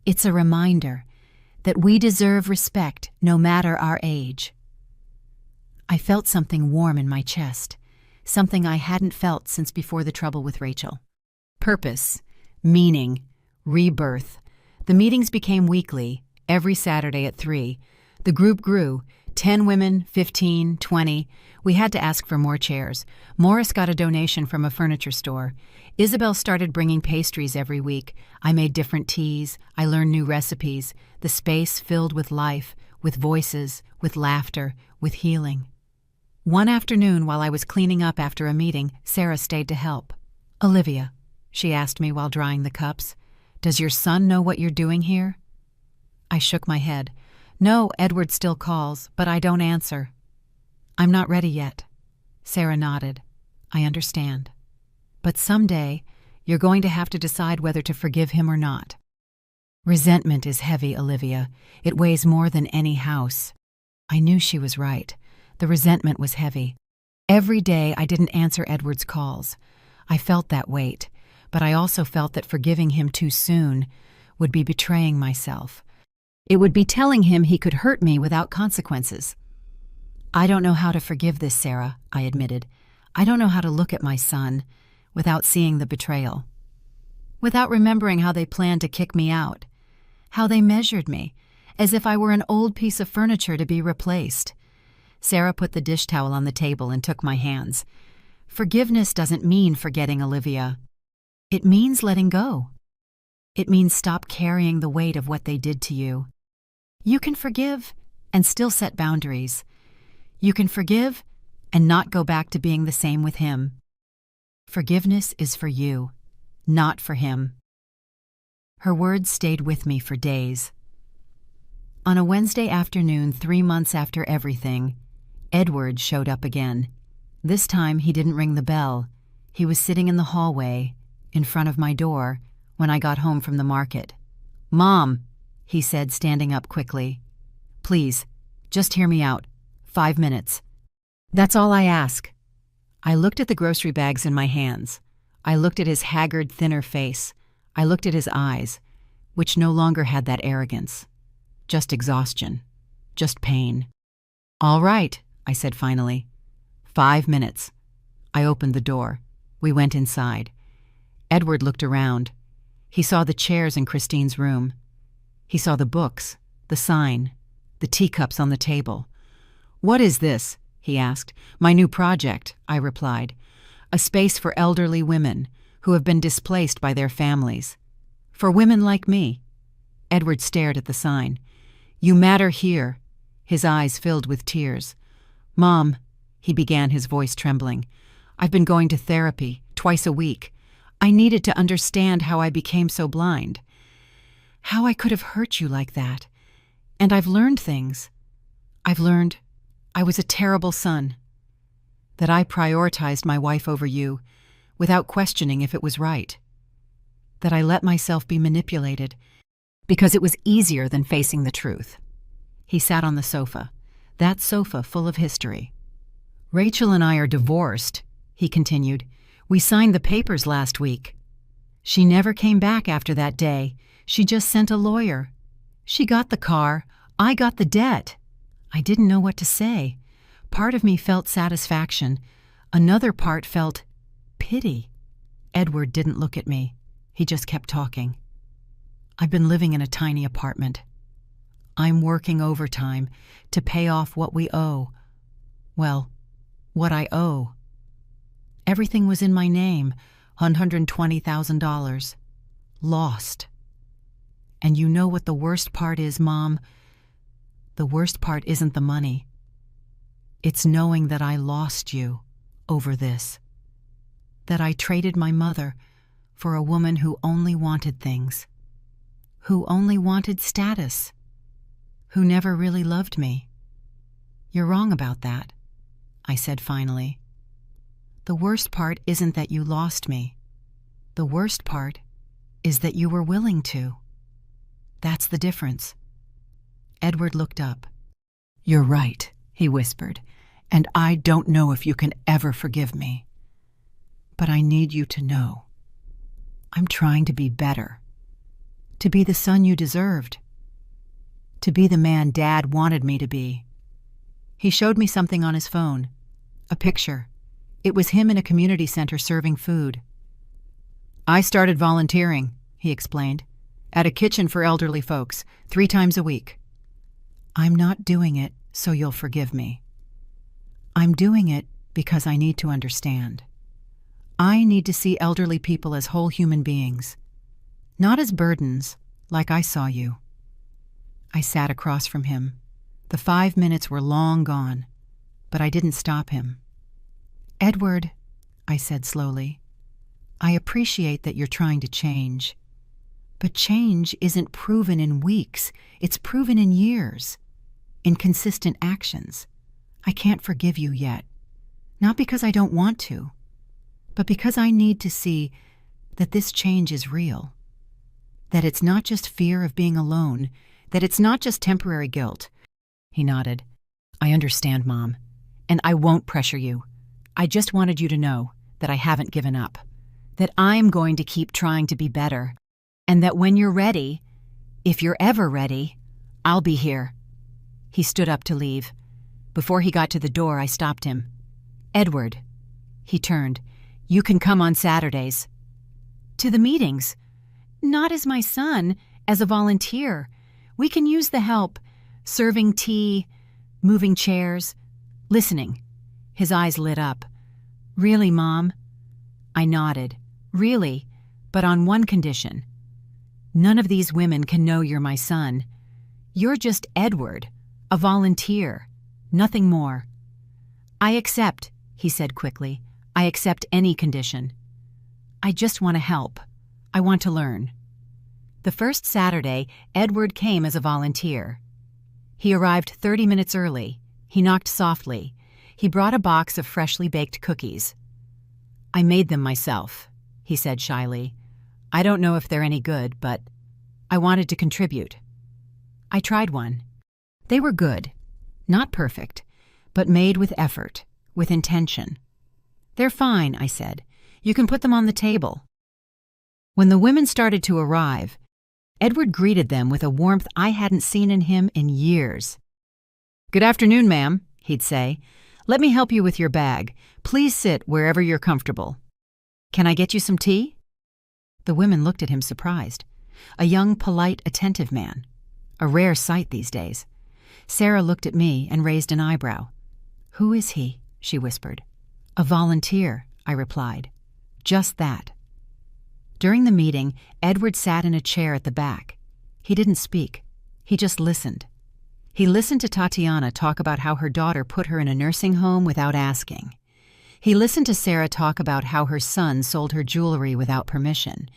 It's a reminder that we deserve respect no matter our age." I felt something warm in my chest, something I hadn't felt since before the trouble with Rachel. Purpose, meaning, rebirth. The meetings became weekly, every Saturday at 3. The group grew, 10 women, 15, 20. We had to ask for more chairs. Morris got a donation from a furniture store. Isabel started bringing pastries every week. I made different teas. I learned new recipes. The space filled with life, with voices, with laughter, with healing. One afternoon, while I was cleaning up after a meeting, Sarah stayed to help. "Olivia," she asked me while drying the cups, "does your son know what you're doing here?" I shook my head. "No, Edward still calls, but I don't answer." "I'm not ready yet." Sarah nodded. "I understand. But someday, you're going to have to decide whether to forgive him or not. Resentment is heavy, Olivia. It weighs more than any house." I knew she was right. The resentment was heavy. Every day I didn't answer Edward's calls. I felt that weight, but I also felt that forgiving him too soon would be betraying myself. It would be telling him he could hurt me without consequences. "I don't know how to forgive this, Sarah," I admitted. "I don't know how to look at my son without seeing the betrayal, without remembering how they planned to kick me out, how they measured me, as if I were an old piece of furniture to be replaced." Sarah put the dish towel on the table and took my hands. "Forgiveness doesn't mean forgetting, Olivia. It means letting go. It means stop carrying the weight of what they did to you. You can forgive and still set boundaries. You can forgive and not go back to being the same with him. Forgiveness is for you, not for him." Her words stayed with me for days. On a Wednesday afternoon, 3 months after everything, Edward showed up again. This time he didn't ring the bell. He was sitting in the hallway, in front of my door, when I got home from the market. "Mom," he said, standing up quickly. "Please, just hear me out. 5 minutes. That's all I ask." I looked at the grocery bags in my hands. I looked at his haggard, thinner face. I looked at his eyes, which no longer had that arrogance. Just exhaustion. Just pain. "All right," I said finally. 5 minutes. I opened the door. We went inside. Edward looked around. He saw the chairs in Christine's room. He saw the books, the sign, the teacups on the table. "What is this?" he asked. "My new project," I replied. "A space for elderly women who have been displaced by their families. For women like me." Edward stared at the sign. "You matter here." His eyes filled with tears. "Mom," he began, his voice trembling, I've been going to therapy twice a week. I needed to understand how I became so blind. How I could have hurt you like that. And I've learned things. I've learned I was a terrible son. That I prioritized my wife over you, without questioning if it was right. That I let myself be manipulated, because it was easier than facing the truth. He sat on the sofa, that sofa full of history. Rachel and I are divorced, he continued. We signed the papers last week. She never came back after that day. She just sent a lawyer. She got the car. I got the debt. I didn't know what to say. Part of me felt satisfaction. Another part felt pity. Edward didn't look at me. He just kept talking. I've been living in a tiny apartment. I'm working overtime to pay off what we owe. Well, what I owe. Everything was in my name, $120,000. Lost. And you know what the worst part is, Mom? The worst part isn't the money. It's knowing that I lost you over this. That I traded my mother for a woman who only wanted things. Who only wanted status. Who never really loved me. You're wrong about that, I said finally. The worst part isn't that you lost me. The worst part is that you were willing to. That's the difference. Edward looked up. You're right, he whispered, and I don't know if you can ever forgive me. But I need you to know. I'm trying to be better. To be the son you deserved. To be the man Dad wanted me to be. He showed me something on his phone. A picture. It was him in a community center serving food. I started volunteering, he explained, at a kitchen for elderly folks, 3 times a week. I'm not doing it so you'll forgive me. I'm doing it because I need to understand. I need to see elderly people as whole human beings, not as burdens, like I saw you. I sat across from him. The 5 minutes were long gone, but I didn't stop him. Edward, I said slowly, I appreciate that you're trying to change. But change isn't proven in weeks, it's proven in years, in consistent actions. I can't forgive you yet. Not because I don't want to, but because I need to see that this change is real. That it's not just fear of being alone, that it's not just temporary guilt. He nodded. I understand, Mom, and I won't pressure you. I just wanted you to know that I haven't given up, that I'm going to keep trying to be better, and that when you're ready, if you're ever ready, I'll be here. He stood up to leave. Before he got to the door, I stopped him. Edward. He turned. You can come on Saturdays. To the meetings. Not as my son, as a volunteer. We can use the help, serving tea, moving chairs, listening. His eyes lit up. Really, Mom? I nodded. Really, but on one condition. None of these women can know you're my son. You're just Edward, a volunteer, nothing more. I accept, he said quickly. I accept any condition. I just want to help. I want to learn. The first Saturday, Edward came as a volunteer. He arrived 30 minutes early. He knocked softly. He brought a box of freshly baked cookies. I made them myself, he said shyly. I don't know if they're any good, but I wanted to contribute. I tried one. They were good. Not perfect, but made with effort, with intention. They're fine, I said. You can put them on the table. When the women started to arrive, Edward greeted them with a warmth I hadn't seen in him in years. Good afternoon, ma'am, he'd say. Let me help you with your bag. Please sit wherever you're comfortable. Can I get you some tea? The women looked at him surprised. A young, polite, attentive man. A rare sight these days. Sarah looked at me and raised an eyebrow. Who is he? She whispered. A volunteer, I replied. Just that. During the meeting, Edward sat in a chair at the back. He didn't speak. He just listened. He listened to Tatiana talk about how her daughter put her in a nursing home without asking. He listened to Sarah talk about how her son sold her jewelry without permission.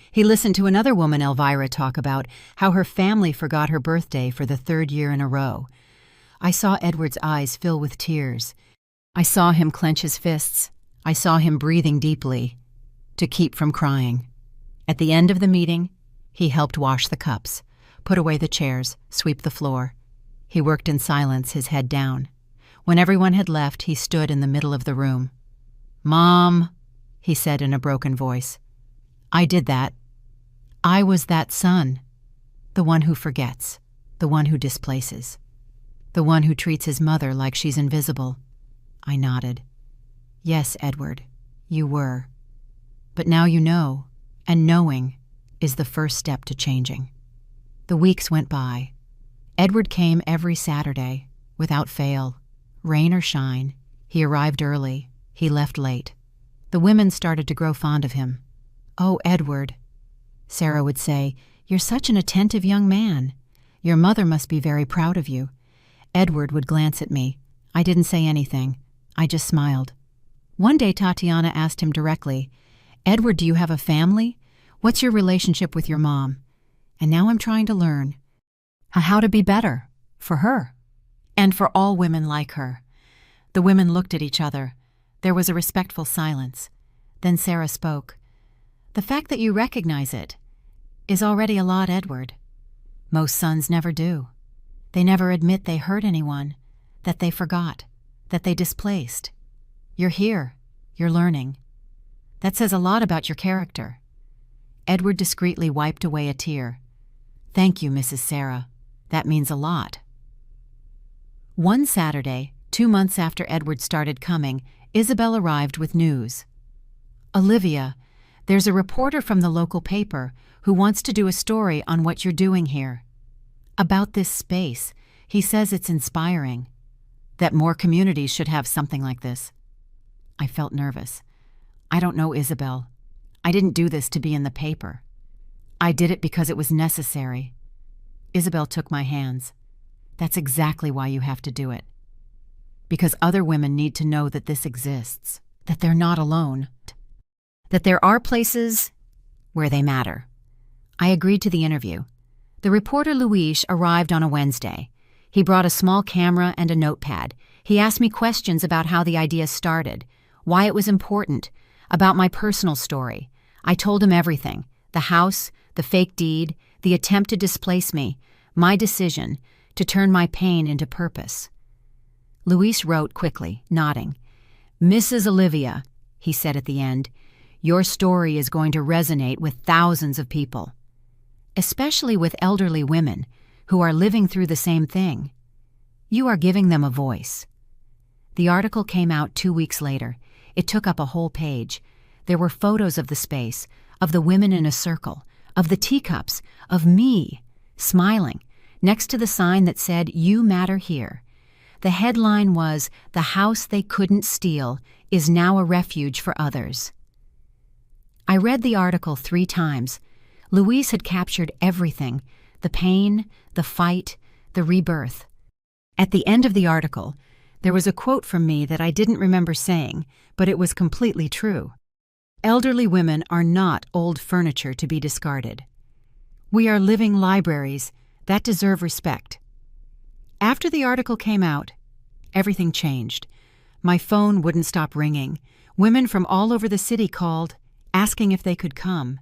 He listened to another woman, Elvira, talk about how her family forgot her birthday for the 3rd year in a row. I saw Edward's eyes fill with tears. I saw him clench his fists. I saw him breathing deeply to keep from crying. At the end of the meeting, he helped wash the cups, put away the chairs, sweep the floor. He worked in silence, his head down. When everyone had left, he stood in the middle of the room. "Mom," he said in a broken voice, "I did that. I was that son, the one who forgets, the one who displaces, the one who treats his mother like she's invisible." I nodded. "Yes, Edward, you were. But now you know, and knowing is the first step to changing." The weeks went by. Edward came every Saturday, without fail. Rain or shine, he arrived early, he left late. The women started to grow fond of him. "Oh, Edward," Sarah would say, "you're such an attentive young man. Your mother must be very proud of you." Edward would glance at me. I didn't say anything. I just smiled. One day Tatiana asked him directly, "Edward, do you have a family? What's your relationship with your mom?" And now I'm trying to learn how to be better for her and for all women like her. The women looked at each other. There was a respectful silence. Then Sarah spoke. "The fact that you recognize it is already a lot, Edward. Most sons never do. They never admit they hurt anyone, that they forgot, that they displaced. You're here. You're learning. That says a lot about your character." Edward discreetly wiped away a tear. "Thank you, Mrs. Sarah. That means a lot." One Saturday, 2 months after Edward started coming, Isabel arrived with news. "Olivia, there's a reporter from the local paper who wants to do a story on what you're doing here. About this space. He says it's inspiring. That more communities should have something like this." I felt nervous. "I don't know, Isabel. I didn't do this to be in the paper. I did it because it was necessary." Isabel took my hands. "That's exactly why you have to do it. Because other women need to know that this exists, that they're not alone, that there are places where they matter." I agreed to the interview. The reporter Luis arrived on a Wednesday. He brought a small camera and a notepad. He asked me questions about how the idea started, why it was important, about my personal story. I told him everything: the house, the fake deed, the attempt to displace me, my decision to turn my pain into purpose. Luis wrote quickly, nodding. "Mrs. Olivia," he said at the end, "your story is going to resonate with thousands of people, especially with elderly women who are living through the same thing. You are giving them a voice." The article came out 2 weeks later. It took up a whole page. There were photos of the space, of the women in a circle, of the teacups, of me, smiling, next to the sign that said, "You matter here." The headline was, "The house they couldn't steal is now a refuge for others." I read the article 3 times. Luis had captured everything: the pain, the fight, the rebirth. At the end of the article, there was a quote from me that I didn't remember saying, but it was completely true. "Elderly women are not old furniture to be discarded. We are living libraries that deserve respect." After the article came out, everything changed. My phone wouldn't stop ringing. Women from all over the city called, asking if they could come,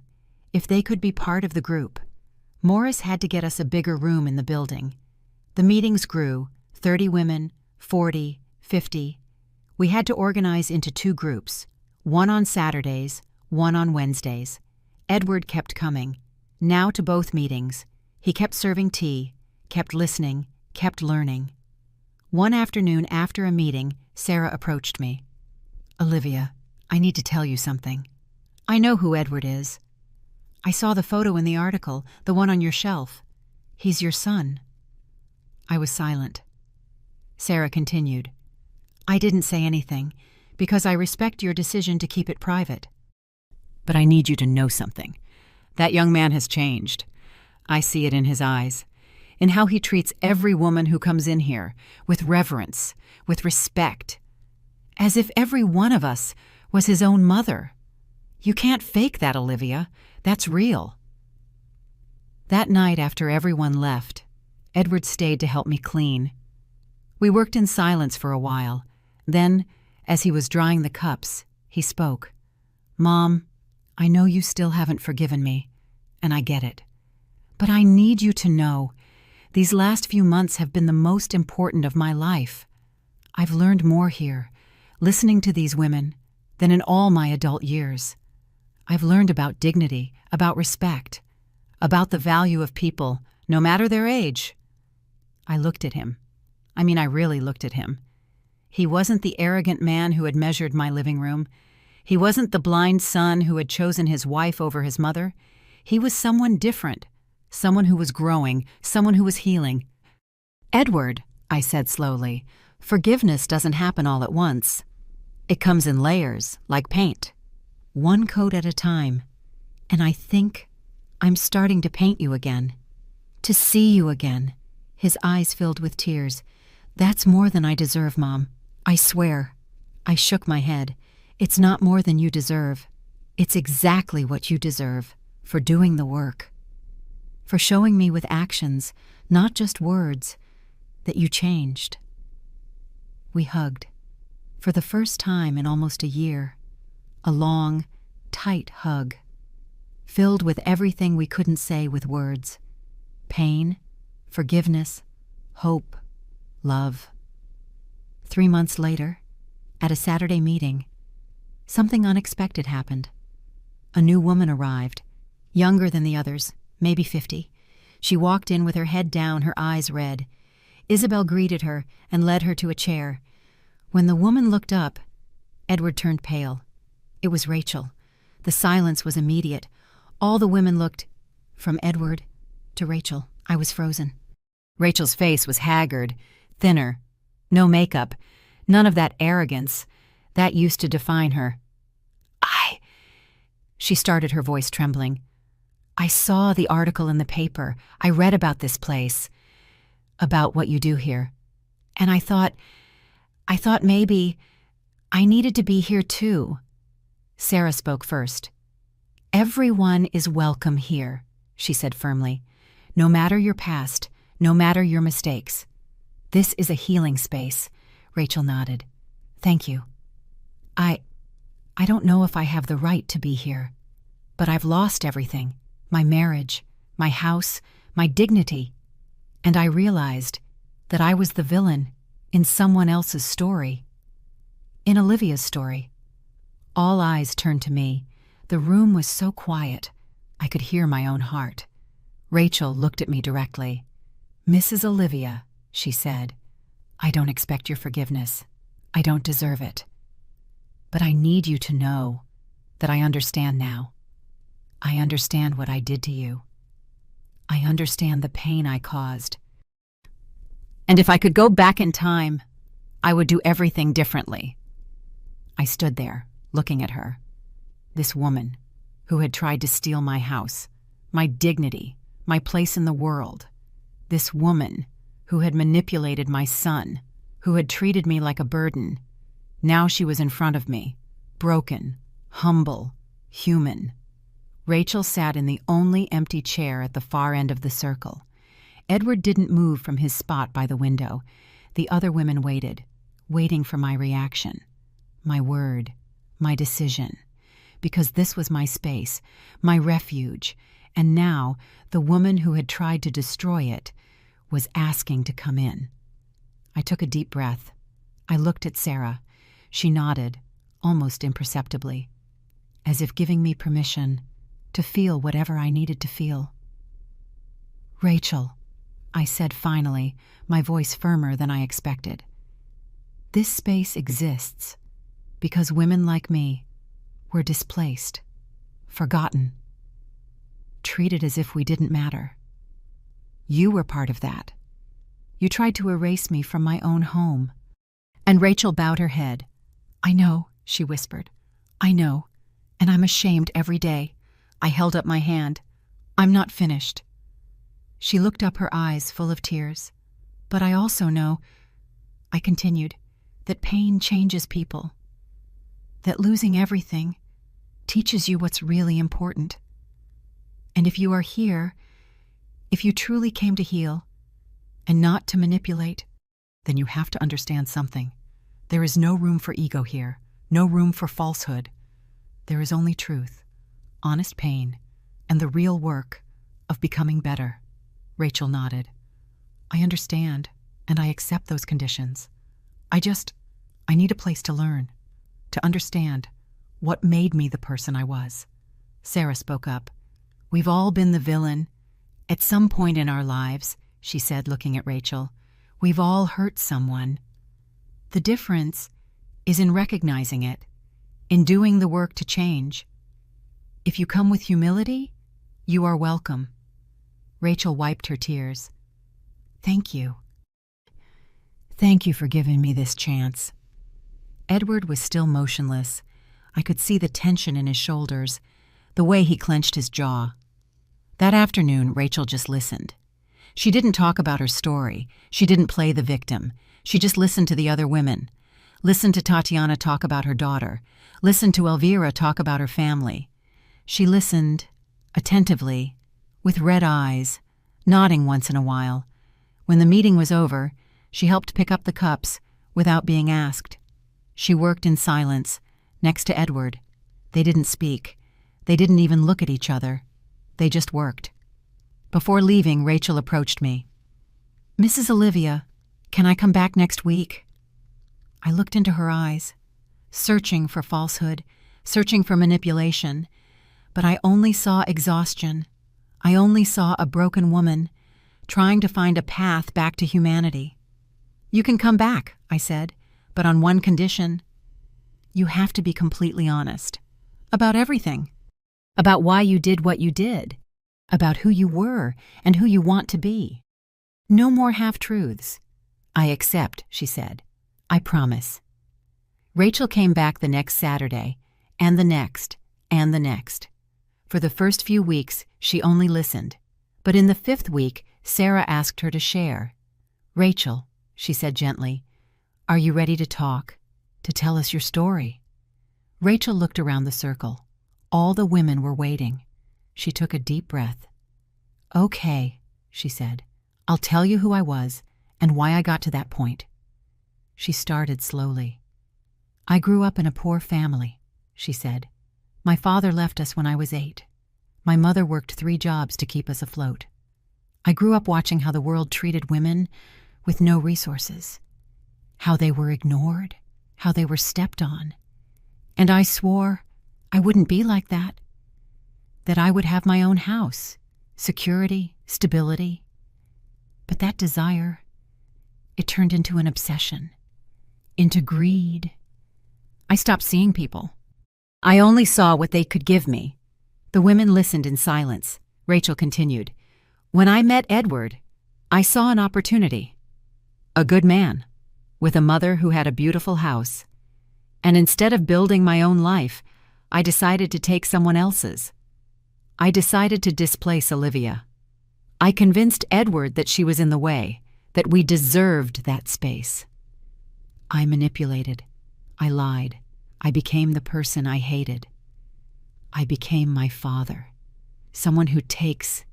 if they could be part of the group. Morris had to get us a bigger room in the building. The meetings grew, 30 women, 40, 50. We had to organize into 2 groups, one on Saturdays, one on Wednesdays. Edward kept coming, now to both meetings. He kept serving tea, kept listening, kept learning. One afternoon after a meeting, Sarah approached me. "Olivia, I need to tell you something. I know who Edward is. I saw the photo in the article, the one on your shelf. He's your son." I was silent. Sarah continued, "I didn't say anything, because I respect your decision to keep it private. But I need you to know something. That young man has changed. I see it in his eyes, in how he treats every woman who comes in here, with reverence, with respect. as if every one of us was his own mother. You can't fake that, Olivia. That's real. That night, after everyone left, Edward stayed to help me clean. We worked in silence for a while. Then, as he was drying the cups, he spoke. "Mom, I know you still haven't forgiven me, and I get it. But I need you to know, these last few months have been the most important of my life. I've learned more here, listening to these women, than in all my adult years. I've learned about dignity, about respect, about the value of people, no matter their age." I looked at him. I really looked at him. He wasn't the arrogant man who had measured my living room. He wasn't the blind son who had chosen his wife over his mother. He was someone different, someone who was growing, someone who was healing. "Edward," I said slowly, "forgiveness doesn't happen all at once. It comes in layers, like paint, one coat at a time. And I think I'm starting to paint you again, to see you again." His eyes filled with tears. "That's more than I deserve, Mom. I swear." I shook my head. "It's not more than you deserve. It's exactly what you deserve for doing the work, for showing me with actions, not just words, that you changed." We hugged. For the first time in almost a year. A long, tight hug, filled with everything we couldn't say with words. Pain, forgiveness, hope, love. 3 months later, at a Saturday meeting, something unexpected happened. A new woman arrived, younger than the others, maybe 50. She walked in with her head down, her eyes red. Isabel greeted her and led her to a chair. When the woman looked up, Edward turned pale. It was Rachel. The silence was immediate. All the women looked from Edward to Rachel. I was frozen. Rachel's face was haggard, thinner, no makeup, none of that arrogance that used to define her. She started, her voice trembling. "I saw the article in the paper. I read about this place, about what you do here. And I thought maybe I needed to be here too." Sarah spoke first. "Everyone is welcome here," she said firmly. "No matter your past, no matter your mistakes. This is a healing space." Rachel nodded. "Thank you. I don't know if I have the right to be here, but I've lost everything. My marriage, my house, my dignity. And I realized that I was the villain in someone else's story. In Olivia's story." All eyes turned to me. The room was so quiet, I could hear my own heart. Rachel looked at me directly. "Mrs. Olivia," she said, "I don't expect your forgiveness. I don't deserve it. But I need you to know that I understand now. I understand what I did to you. I understand the pain I caused. And if I could go back in time, I would do everything differently." I stood there, looking at her. This woman who had tried to steal my house, my dignity, my place in the world. This woman who had manipulated my son, who had treated me like a burden. Now she was in front of me, broken, humble, human. Rachel sat in the only empty chair at the far end of the circle. Edward didn't move from his spot by the window. The other women waited, waiting for my reaction, my word, my decision. Because this was my space, my refuge, and now the woman who had tried to destroy it was asking to come in. I took a deep breath. I looked at Sarah. She nodded, almost imperceptibly, as if giving me permission to feel whatever I needed to feel. "Rachel," I said finally, my voice firmer than I expected. "This space exists because women like me were displaced, forgotten, treated as if we didn't matter. You were part of that. You tried to erase me from my own home." And Rachel bowed her head. "I know," she whispered. "I know, and I'm ashamed every day." I held up my hand. "I'm not finished." She looked up, her eyes full of tears. "But I also know," I continued, that pain changes people, that losing everything teaches you what's really important. And if you are here, if you truly came to heal and not to manipulate, then you have to understand something. There is no room for ego here, no room for falsehood. There is only truth, honest pain, and the real work of becoming better. Rachel nodded. I understand, and I accept those conditions. I need a place to learn, to understand what made me the person I was. Sarah spoke up. We've all been the villain at some point in our lives, she said, looking at Rachel. We've all hurt someone. The difference is in recognizing it, in doing the work to change. If you come with humility, you are welcome. Rachel wiped her tears. Thank you. Thank you for giving me this chance. Edward was still motionless. I could see the tension in his shoulders, the way he clenched his jaw. That afternoon, Rachel just listened. She didn't talk about her story. She didn't play the victim. She just listened to the other women. Listened to Tatiana talk about her daughter. Listened to Elvira talk about her family. She listened attentively, with red eyes, nodding once in a while. When the meeting was over, she helped pick up the cups without being asked. She worked in silence, next to Edward. They didn't speak. They didn't even look at each other. They just worked. Before leaving, Rachel approached me. Mrs. Olivia, can I come back next week? I looked into her eyes, searching for falsehood, searching for manipulation, but I only saw exhaustion. I only saw a broken woman trying to find a path back to humanity. You can come back, I said, but on one condition. You have to be completely honest. About everything. About why you did what you did. About who you were and who you want to be. No more half-truths. I accept, she said. I promise. Rachel came back the next Saturday, and the next, and the next. For the first few weeks, she only listened. But in the 5th week, Sarah asked her to share. Rachel, she said gently, are you ready to talk, to tell us your story? Rachel looked around the circle. All the women were waiting. She took a deep breath. Okay, she said. I'll tell you who I was and why I got to that point. She started slowly. I grew up in a poor family, she said. My father left us when I was 8. My mother worked 3 jobs to keep us afloat. I grew up watching how the world treated women with no resources, how they were ignored, how they were stepped on. And I swore I wouldn't be like that I would have my own house, security, stability. But that desire, it turned into an obsession, into greed. I stopped seeing people. I only saw what they could give me. The women listened in silence. Rachel continued. When I met Edward, I saw an opportunity. A good man, with a mother who had a beautiful house. And instead of building my own life, I decided to take someone else's. I decided to displace Olivia. I convinced Edward that she was in the way, that we deserved that space. I manipulated. I lied. I became the person I hated. I became my father, someone who takes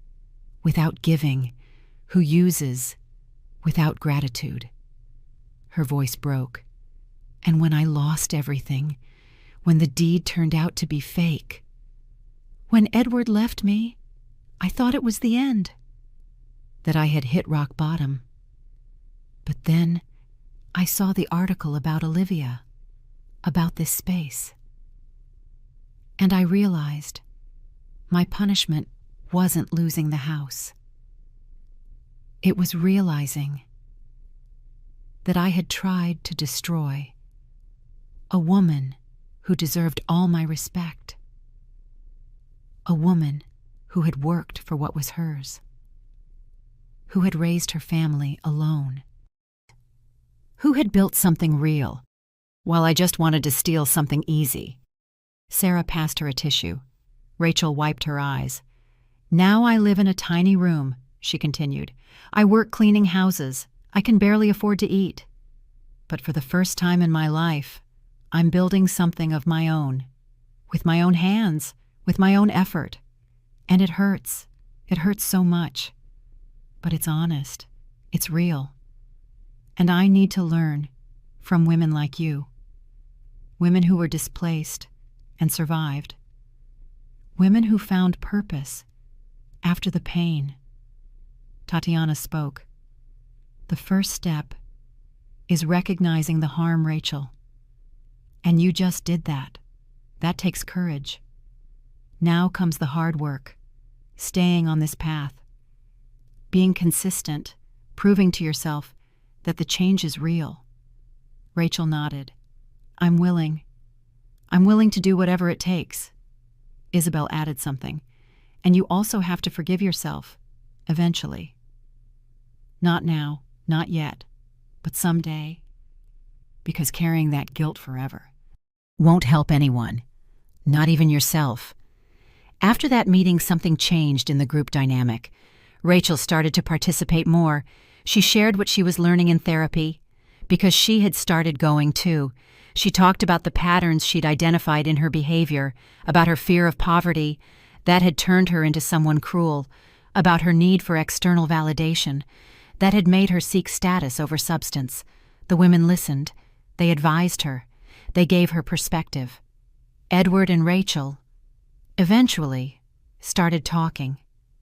without giving, who uses without gratitude. Her voice broke. And when I lost everything, when the deed turned out to be fake, when Edward left me, I thought it was the end, that I had hit rock bottom. But then I saw the article about Olivia, about this space. And I realized my punishment wasn't losing the house. It was realizing that I had tried to destroy a woman who deserved all my respect. A woman who had worked for what was hers. Who had raised her family alone. Who had built something real, while I just wanted to steal something easy. Sarah passed her a tissue. Rachel wiped her eyes. Now I live in a tiny room, she continued. I work cleaning houses. I can barely afford to eat. But for the first time in my life, I'm building something of my own, with my own hands, with my own effort. And it hurts. It hurts so much. But it's honest. It's real. And I need to learn from women like you. Women who were displaced and survived. Women who found purpose after the pain. Tatiana spoke. The first step is recognizing the harm, Rachel. And you just did that. That takes courage. Now comes the hard work, staying on this path, being consistent, proving to yourself that the change is real. Rachel nodded. I'm willing. I'm willing to do whatever it takes. Isabel added something. And you also have to forgive yourself, eventually. Not now, not yet, but someday. Because carrying that guilt forever won't help anyone, not even yourself. After that meeting, something changed in the group dynamic. Rachel started to participate more. She shared what she was learning in therapy, because she had started going too. She talked about the patterns she'd identified in her behavior, about her fear of poverty that had turned her into someone cruel, about her need for external validation that had made her seek status over substance. The women listened. They advised her. They gave her perspective. Edward and Rachel eventually started talking.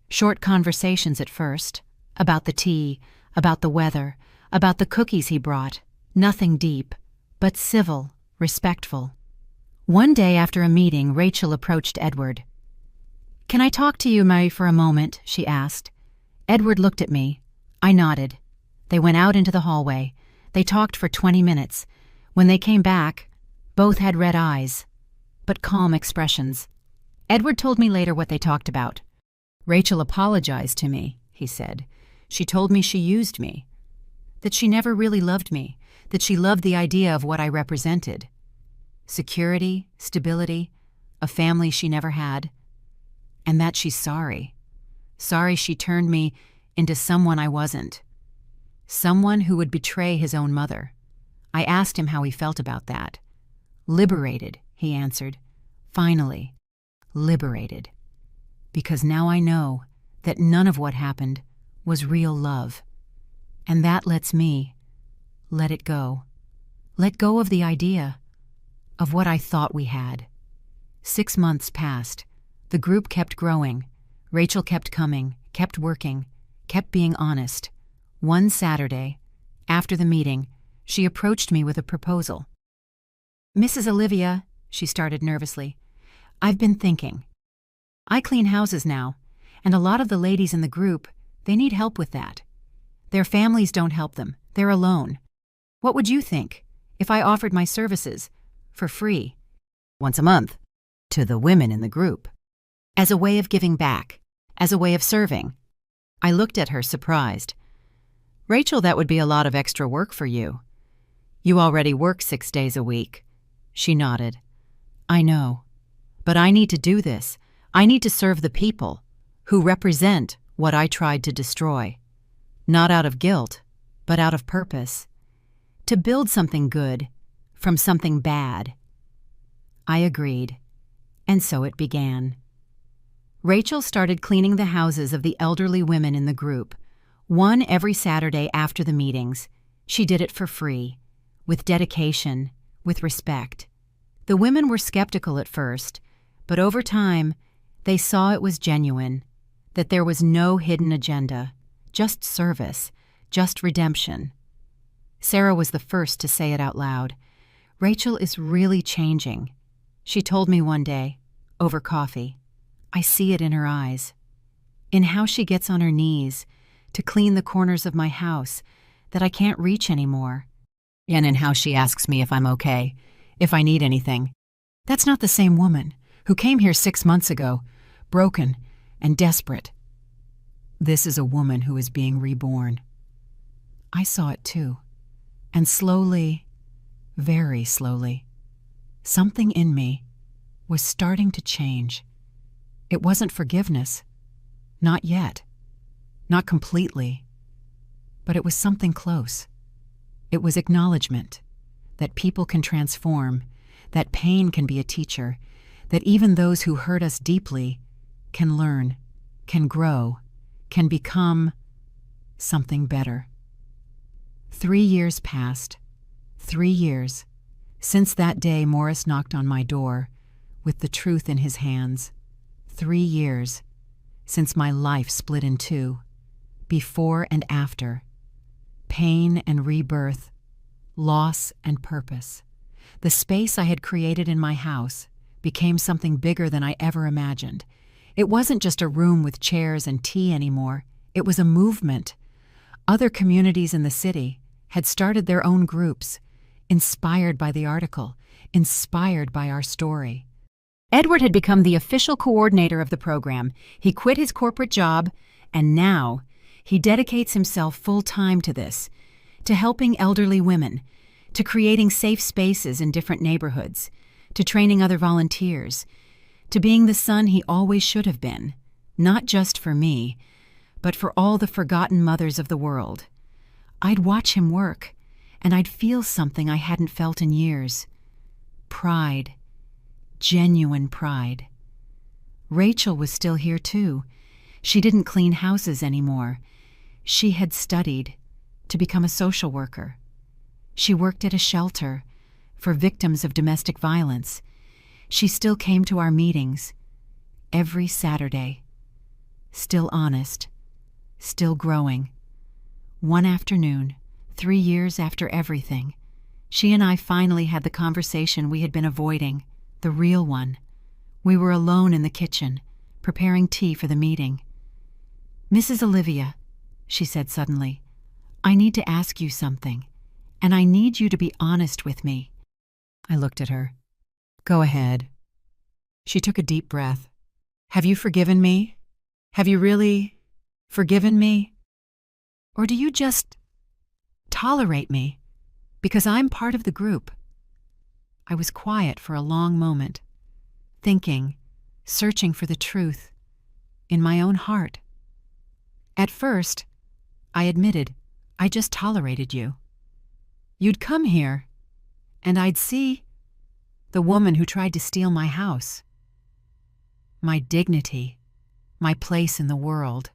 Short conversations at first, about the tea, about the weather, about the cookies he brought. Nothing deep, but civil, respectful. One day after a meeting, Rachel approached Edward. "Can I talk to you, Mary, for a moment?" she asked. Edward looked at me. I nodded. They went out into the hallway. They talked for 20 minutes. When they came back, both had red eyes, but calm expressions. Edward told me later what they talked about. "Rachel apologized to me," he said. "She told me she used me, that she never really loved me, that she loved the idea of what I represented. Security, stability, a family she never had, and that she's sorry. Sorry she turned me into someone I wasn't. Someone who would betray his own mother." I asked him how he felt about that. "Liberated," he answered. "Finally, liberated. Because now I know that none of what happened was real love. And that lets me let it go. Let go of the idea of what I thought we had." 6 months passed. The group kept growing. Rachel kept coming, kept working, kept being honest. One Saturday, after the meeting, she approached me with a proposal. "Mrs. Olivia," she started nervously, "I've been thinking. I clean houses now, and a lot of the ladies in the group, they need help with that. Their families don't help them. They're alone. What would you think if I offered my services for free, once a month, to the women in the group, as a way of giving back, as a way of serving?" I looked at her, surprised. "Rachel, that would be a lot of extra work for you. You already work 6 days a week." She nodded. "I know. But I need to do this. I need to serve the people who represent what I tried to destroy. Not out of guilt, but out of purpose. To build something good from something bad." I agreed, and so it began. Rachel started cleaning the houses of the elderly women in the group, one every Saturday after the meetings. She did it for free, with dedication, with respect. The women were skeptical at first, but over time, they saw it was genuine, that there was no hidden agenda, just service, just redemption. Sarah was the first to say it out loud. "Rachel is really changing," she told me one day, over coffee. "I see it in her eyes, in how she gets on her knees to clean the corners of my house that I can't reach anymore, and in how she asks me if I'm okay, if I need anything. That's not the same woman who came here 6 months ago, broken and desperate. This is a woman who is being reborn." I saw it too, and slowly, very slowly, something in me was starting to change. It wasn't forgiveness, not yet, not completely, but it was something close. It was acknowledgement that people can transform, that pain can be a teacher, that even those who hurt us deeply can learn, can grow, can become something better. 3 years passed. 3 years. Since that day Morris knocked on my door with the truth in his hands. 3 years since my life split in two, before and after, pain and rebirth, loss and purpose. The space I had created in my house became something bigger than I ever imagined. It wasn't just a room with chairs and tea anymore. It was a movement. Other communities in the city had started their own groups, inspired by the article, inspired by our story. Edward had become the official coordinator of the program. He quit his corporate job, and now he dedicates himself full-time to this, to helping elderly women, to creating safe spaces in different neighborhoods, to training other volunteers, to being the son he always should have been, not just for me, but for all the forgotten mothers of the world. I'd watch him work, and I'd feel something I hadn't felt in years. Pride. Genuine pride. Rachel was still here too. She didn't clean houses anymore. She had studied to become a social worker. She worked at a shelter for victims of domestic violence. She still came to our meetings every Saturday. Still honest. Still growing. One afternoon, 3 years after everything, she and I finally had the conversation we had been avoiding. The real one. We were alone in the kitchen, preparing tea for the meeting. "Mrs. Olivia," she said suddenly, "I need to ask you something, and I need you to be honest with me." I looked at her. "Go ahead." She took a deep breath. "Have you forgiven me? Have you really forgiven me? Or do you just tolerate me because I'm part of the group?" I was quiet for a long moment, thinking, searching for the truth in my own heart. At first, I admitted, I just tolerated you. You'd come here, and I'd see the woman who tried to steal my house, my dignity, my place in the world.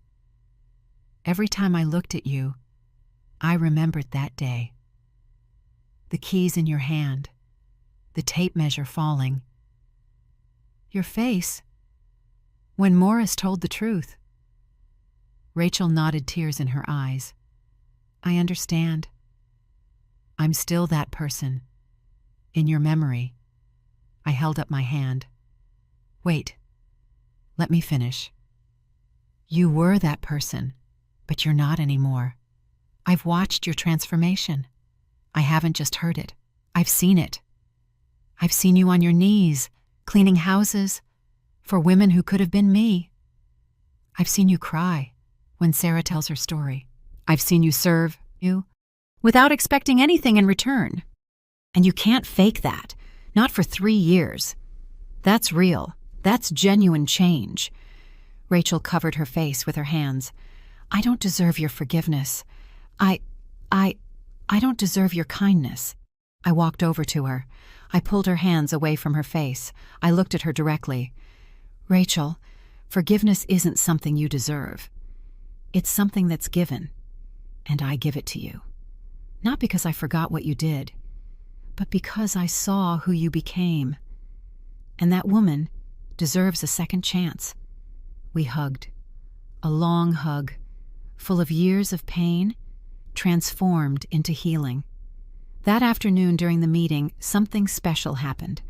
Every time I looked at you, I remembered that day. The keys in your hand, the tape measure falling. Your face, when Morris told the truth. Rachel nodded, tears in her eyes. I understand. I'm still that person. In your memory. I held up my hand. Wait. Let me finish. You were that person, but you're not anymore. I've watched your transformation. I haven't just heard it. I've seen it. I've seen you on your knees, cleaning houses for women who could have been me. I've seen you cry when Sarah tells her story. I've seen you serve you without expecting anything in return. And you can't fake that, not for 3 years. That's real. That's genuine change. Rachel covered her face with her hands. I don't deserve your forgiveness. I don't deserve your kindness. I walked over to her. I pulled her hands away from her face. I looked at her directly. Rachel, forgiveness isn't something you deserve. It's something that's given, and I give it to you. Not because I forgot what you did, but because I saw who you became. And that woman deserves a second chance. We hugged. A long hug, full of years of pain, transformed into healing. That afternoon during the meeting, something special happened.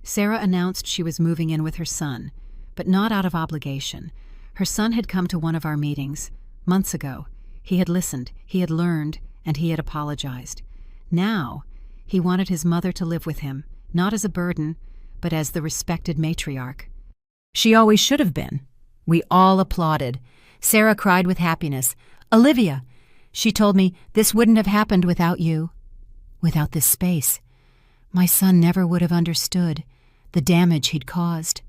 Sarah announced she was moving in with her son, but not out of obligation. Her son had come to one of our meetings months ago. He had listened, he had learned, and he had apologized. Now, he wanted his mother to live with him, not as a burden, but as the respected matriarch. She always should have been. We all applauded. Sarah cried with happiness. Olivia, she told me, this wouldn't have happened without you. Without this space, my son never would have understood the damage he'd caused.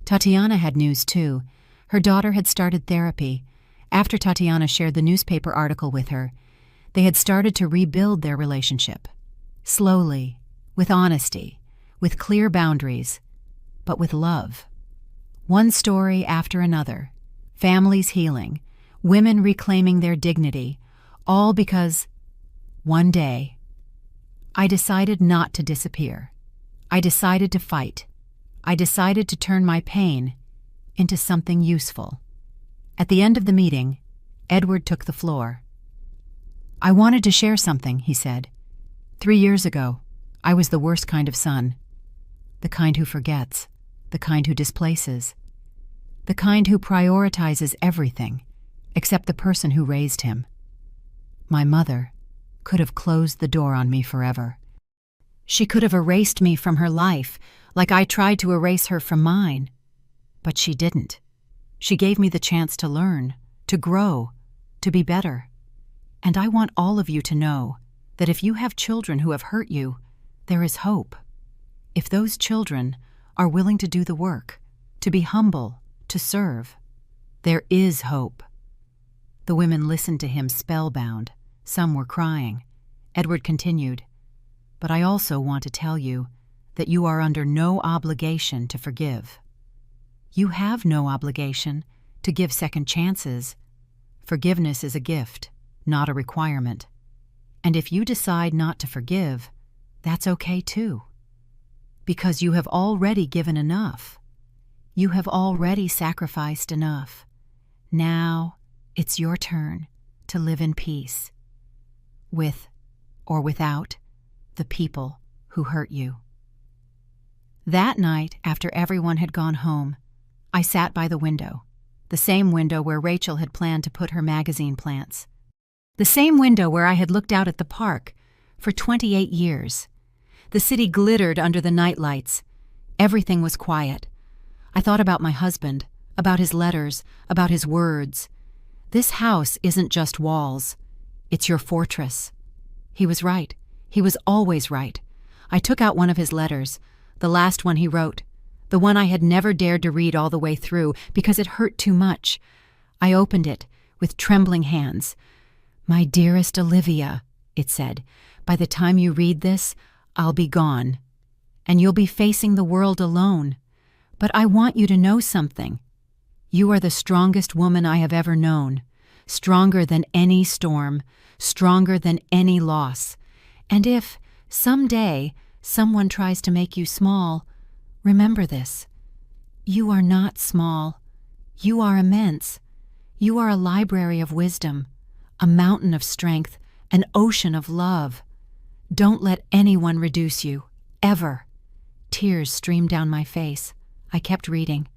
Tatiana had news too. Her daughter had started therapy. After Tatiana shared the newspaper article with her, They had started to rebuild their relationship. Slowly, with honesty, with clear boundaries, but with love. One story after another, families healing, women reclaiming their dignity, all because, one day, I decided not to disappear. I decided to fight. I decided to turn my pain into something useful. At the end of the meeting, Edward took the floor. "I wanted to share something," he said. 3 years ago, I was the worst kind of son. The kind who forgets, the kind who displaces, the kind who prioritizes everything except the person who raised him. My mother could have closed the door on me forever. She could have erased me from her life like I tried to erase her from mine. But she didn't. She gave me the chance to learn, to grow, to be better. And I want all of you to know that if you have children who have hurt you, there is hope. If those children are willing to do the work, to be humble, to serve, there is hope. The women listened to him spellbound. Some were crying. Edward continued, "But I also want to tell you that you are under no obligation to forgive. You have no obligation to give second chances. Forgiveness is a gift, not a requirement. And if you decide not to forgive, that's okay too. Because you have already given enough. You have already sacrificed enough. Now it's your turn to live in peace, with or without the people who hurt you." That night, after everyone had gone home, I sat by the window, the same window where Rachel had planned to put her magazine plants, the same window where I had looked out at the park for 28 years. The city glittered under the night lights. Everything was quiet. I thought about my husband, about his letters, about his words. This house isn't just walls. It's your fortress. He was right. He was always right. I took out one of his letters, the last one he wrote, the one I had never dared to read all the way through because it hurt too much. I opened it with trembling hands. "My dearest Olivia," it said, "by the time you read this, I'll be gone, and you'll be facing the world alone. But I want you to know something. You are the strongest woman I have ever known, stronger than any storm, stronger than any loss. And if, someday, someone tries to make you small, remember this. You are not small. You are immense. You are a library of wisdom, a mountain of strength, an ocean of love. Don't let anyone reduce you, ever." Tears streamed down my face. I kept reading.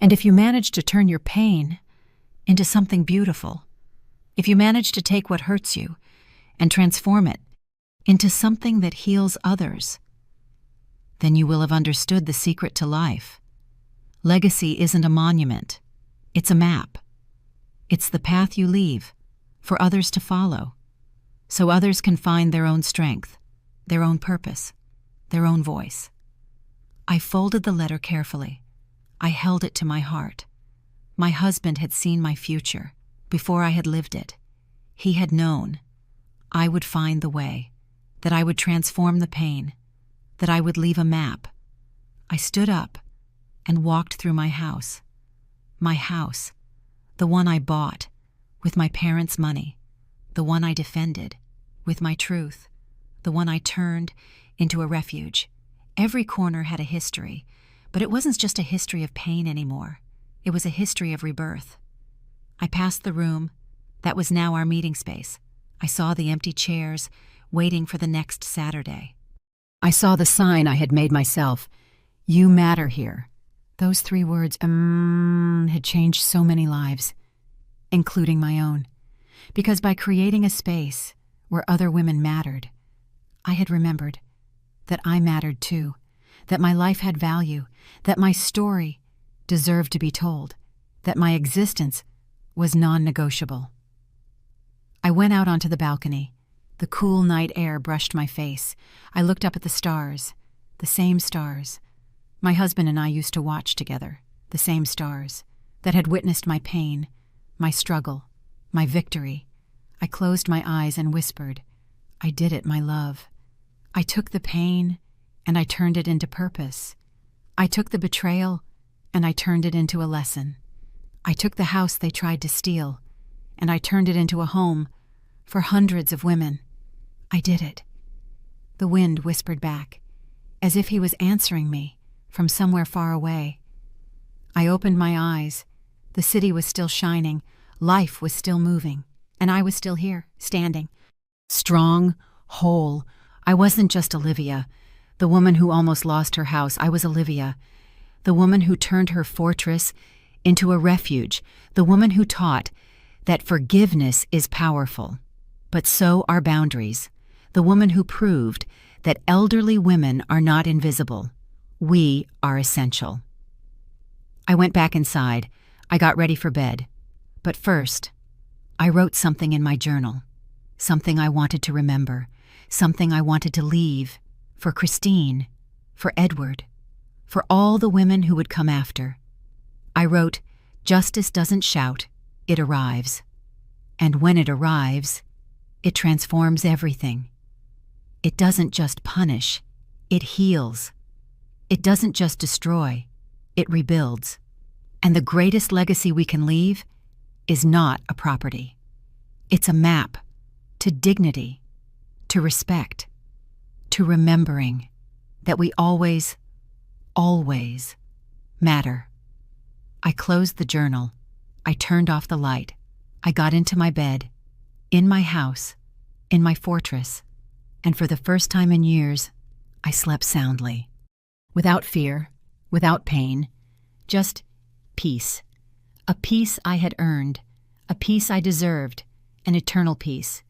"And if you manage to turn your pain into something beautiful, if you manage to take what hurts you and transform it into something that heals others, then you will have understood the secret to life. Legacy isn't a monument. It's a map. It's the path you leave for others to follow, so others can find their own strength, their own purpose, their own voice." I folded the letter carefully. I held it to my heart. My husband had seen my future before I had lived it. He had known I would find the way, that I would transform the pain, that I would leave a map. I stood up and walked through my house, the one I bought with my parents' money, the one I defended with my truth, the one I turned into a refuge. Every corner had a history, but it wasn't just a history of pain anymore. It was a history of rebirth. I passed the room that was now our meeting space. I saw the empty chairs waiting for the next Saturday. I saw the sign I had made myself. "You matter here." Those 3 words, had changed so many lives, including my own. Because by creating a space where other women mattered, I had remembered that I mattered too, that my life had value, that my story deserved to be told, that my existence was non-negotiable. I went out onto the balcony. The cool night air brushed my face. I looked up at the stars, the same stars. My husband and I used to watch together, the same stars that had witnessed my pain, my struggle, my victory. I closed my eyes and whispered, "I did it, my love. I took the pain and I turned it into purpose. I took the betrayal and I turned it into a lesson. I took the house they tried to steal and I turned it into a home for hundreds of women. I did it." The wind whispered back, as if he was answering me from somewhere far away. I opened my eyes. The city was still shining, life was still moving, and I was still here, standing. Strong, whole. I wasn't just Olivia, the woman who almost lost her house. I was Olivia, the woman who turned her fortress into a refuge, the woman who taught that forgiveness is powerful, but so are boundaries, the woman who proved that elderly women are not invisible. We are essential. I went back inside. I got ready for bed. But first, I wrote something in my journal, something I wanted to remember, something I wanted to leave for Christine, for Edward, for all the women who would come after. I wrote, "Justice doesn't shout, it arrives. And when it arrives, it transforms everything. It doesn't just punish, it heals. It doesn't just destroy, it rebuilds. And the greatest legacy we can leave is not a property. It's a map to dignity, to respect, to remembering that we always, always matter." I closed the journal. I turned off the light. I got into my bed, in my house, in my fortress, and for the first time in years, I slept soundly. Without fear, without pain, just peace. A peace I had earned, a peace I deserved, an eternal peace.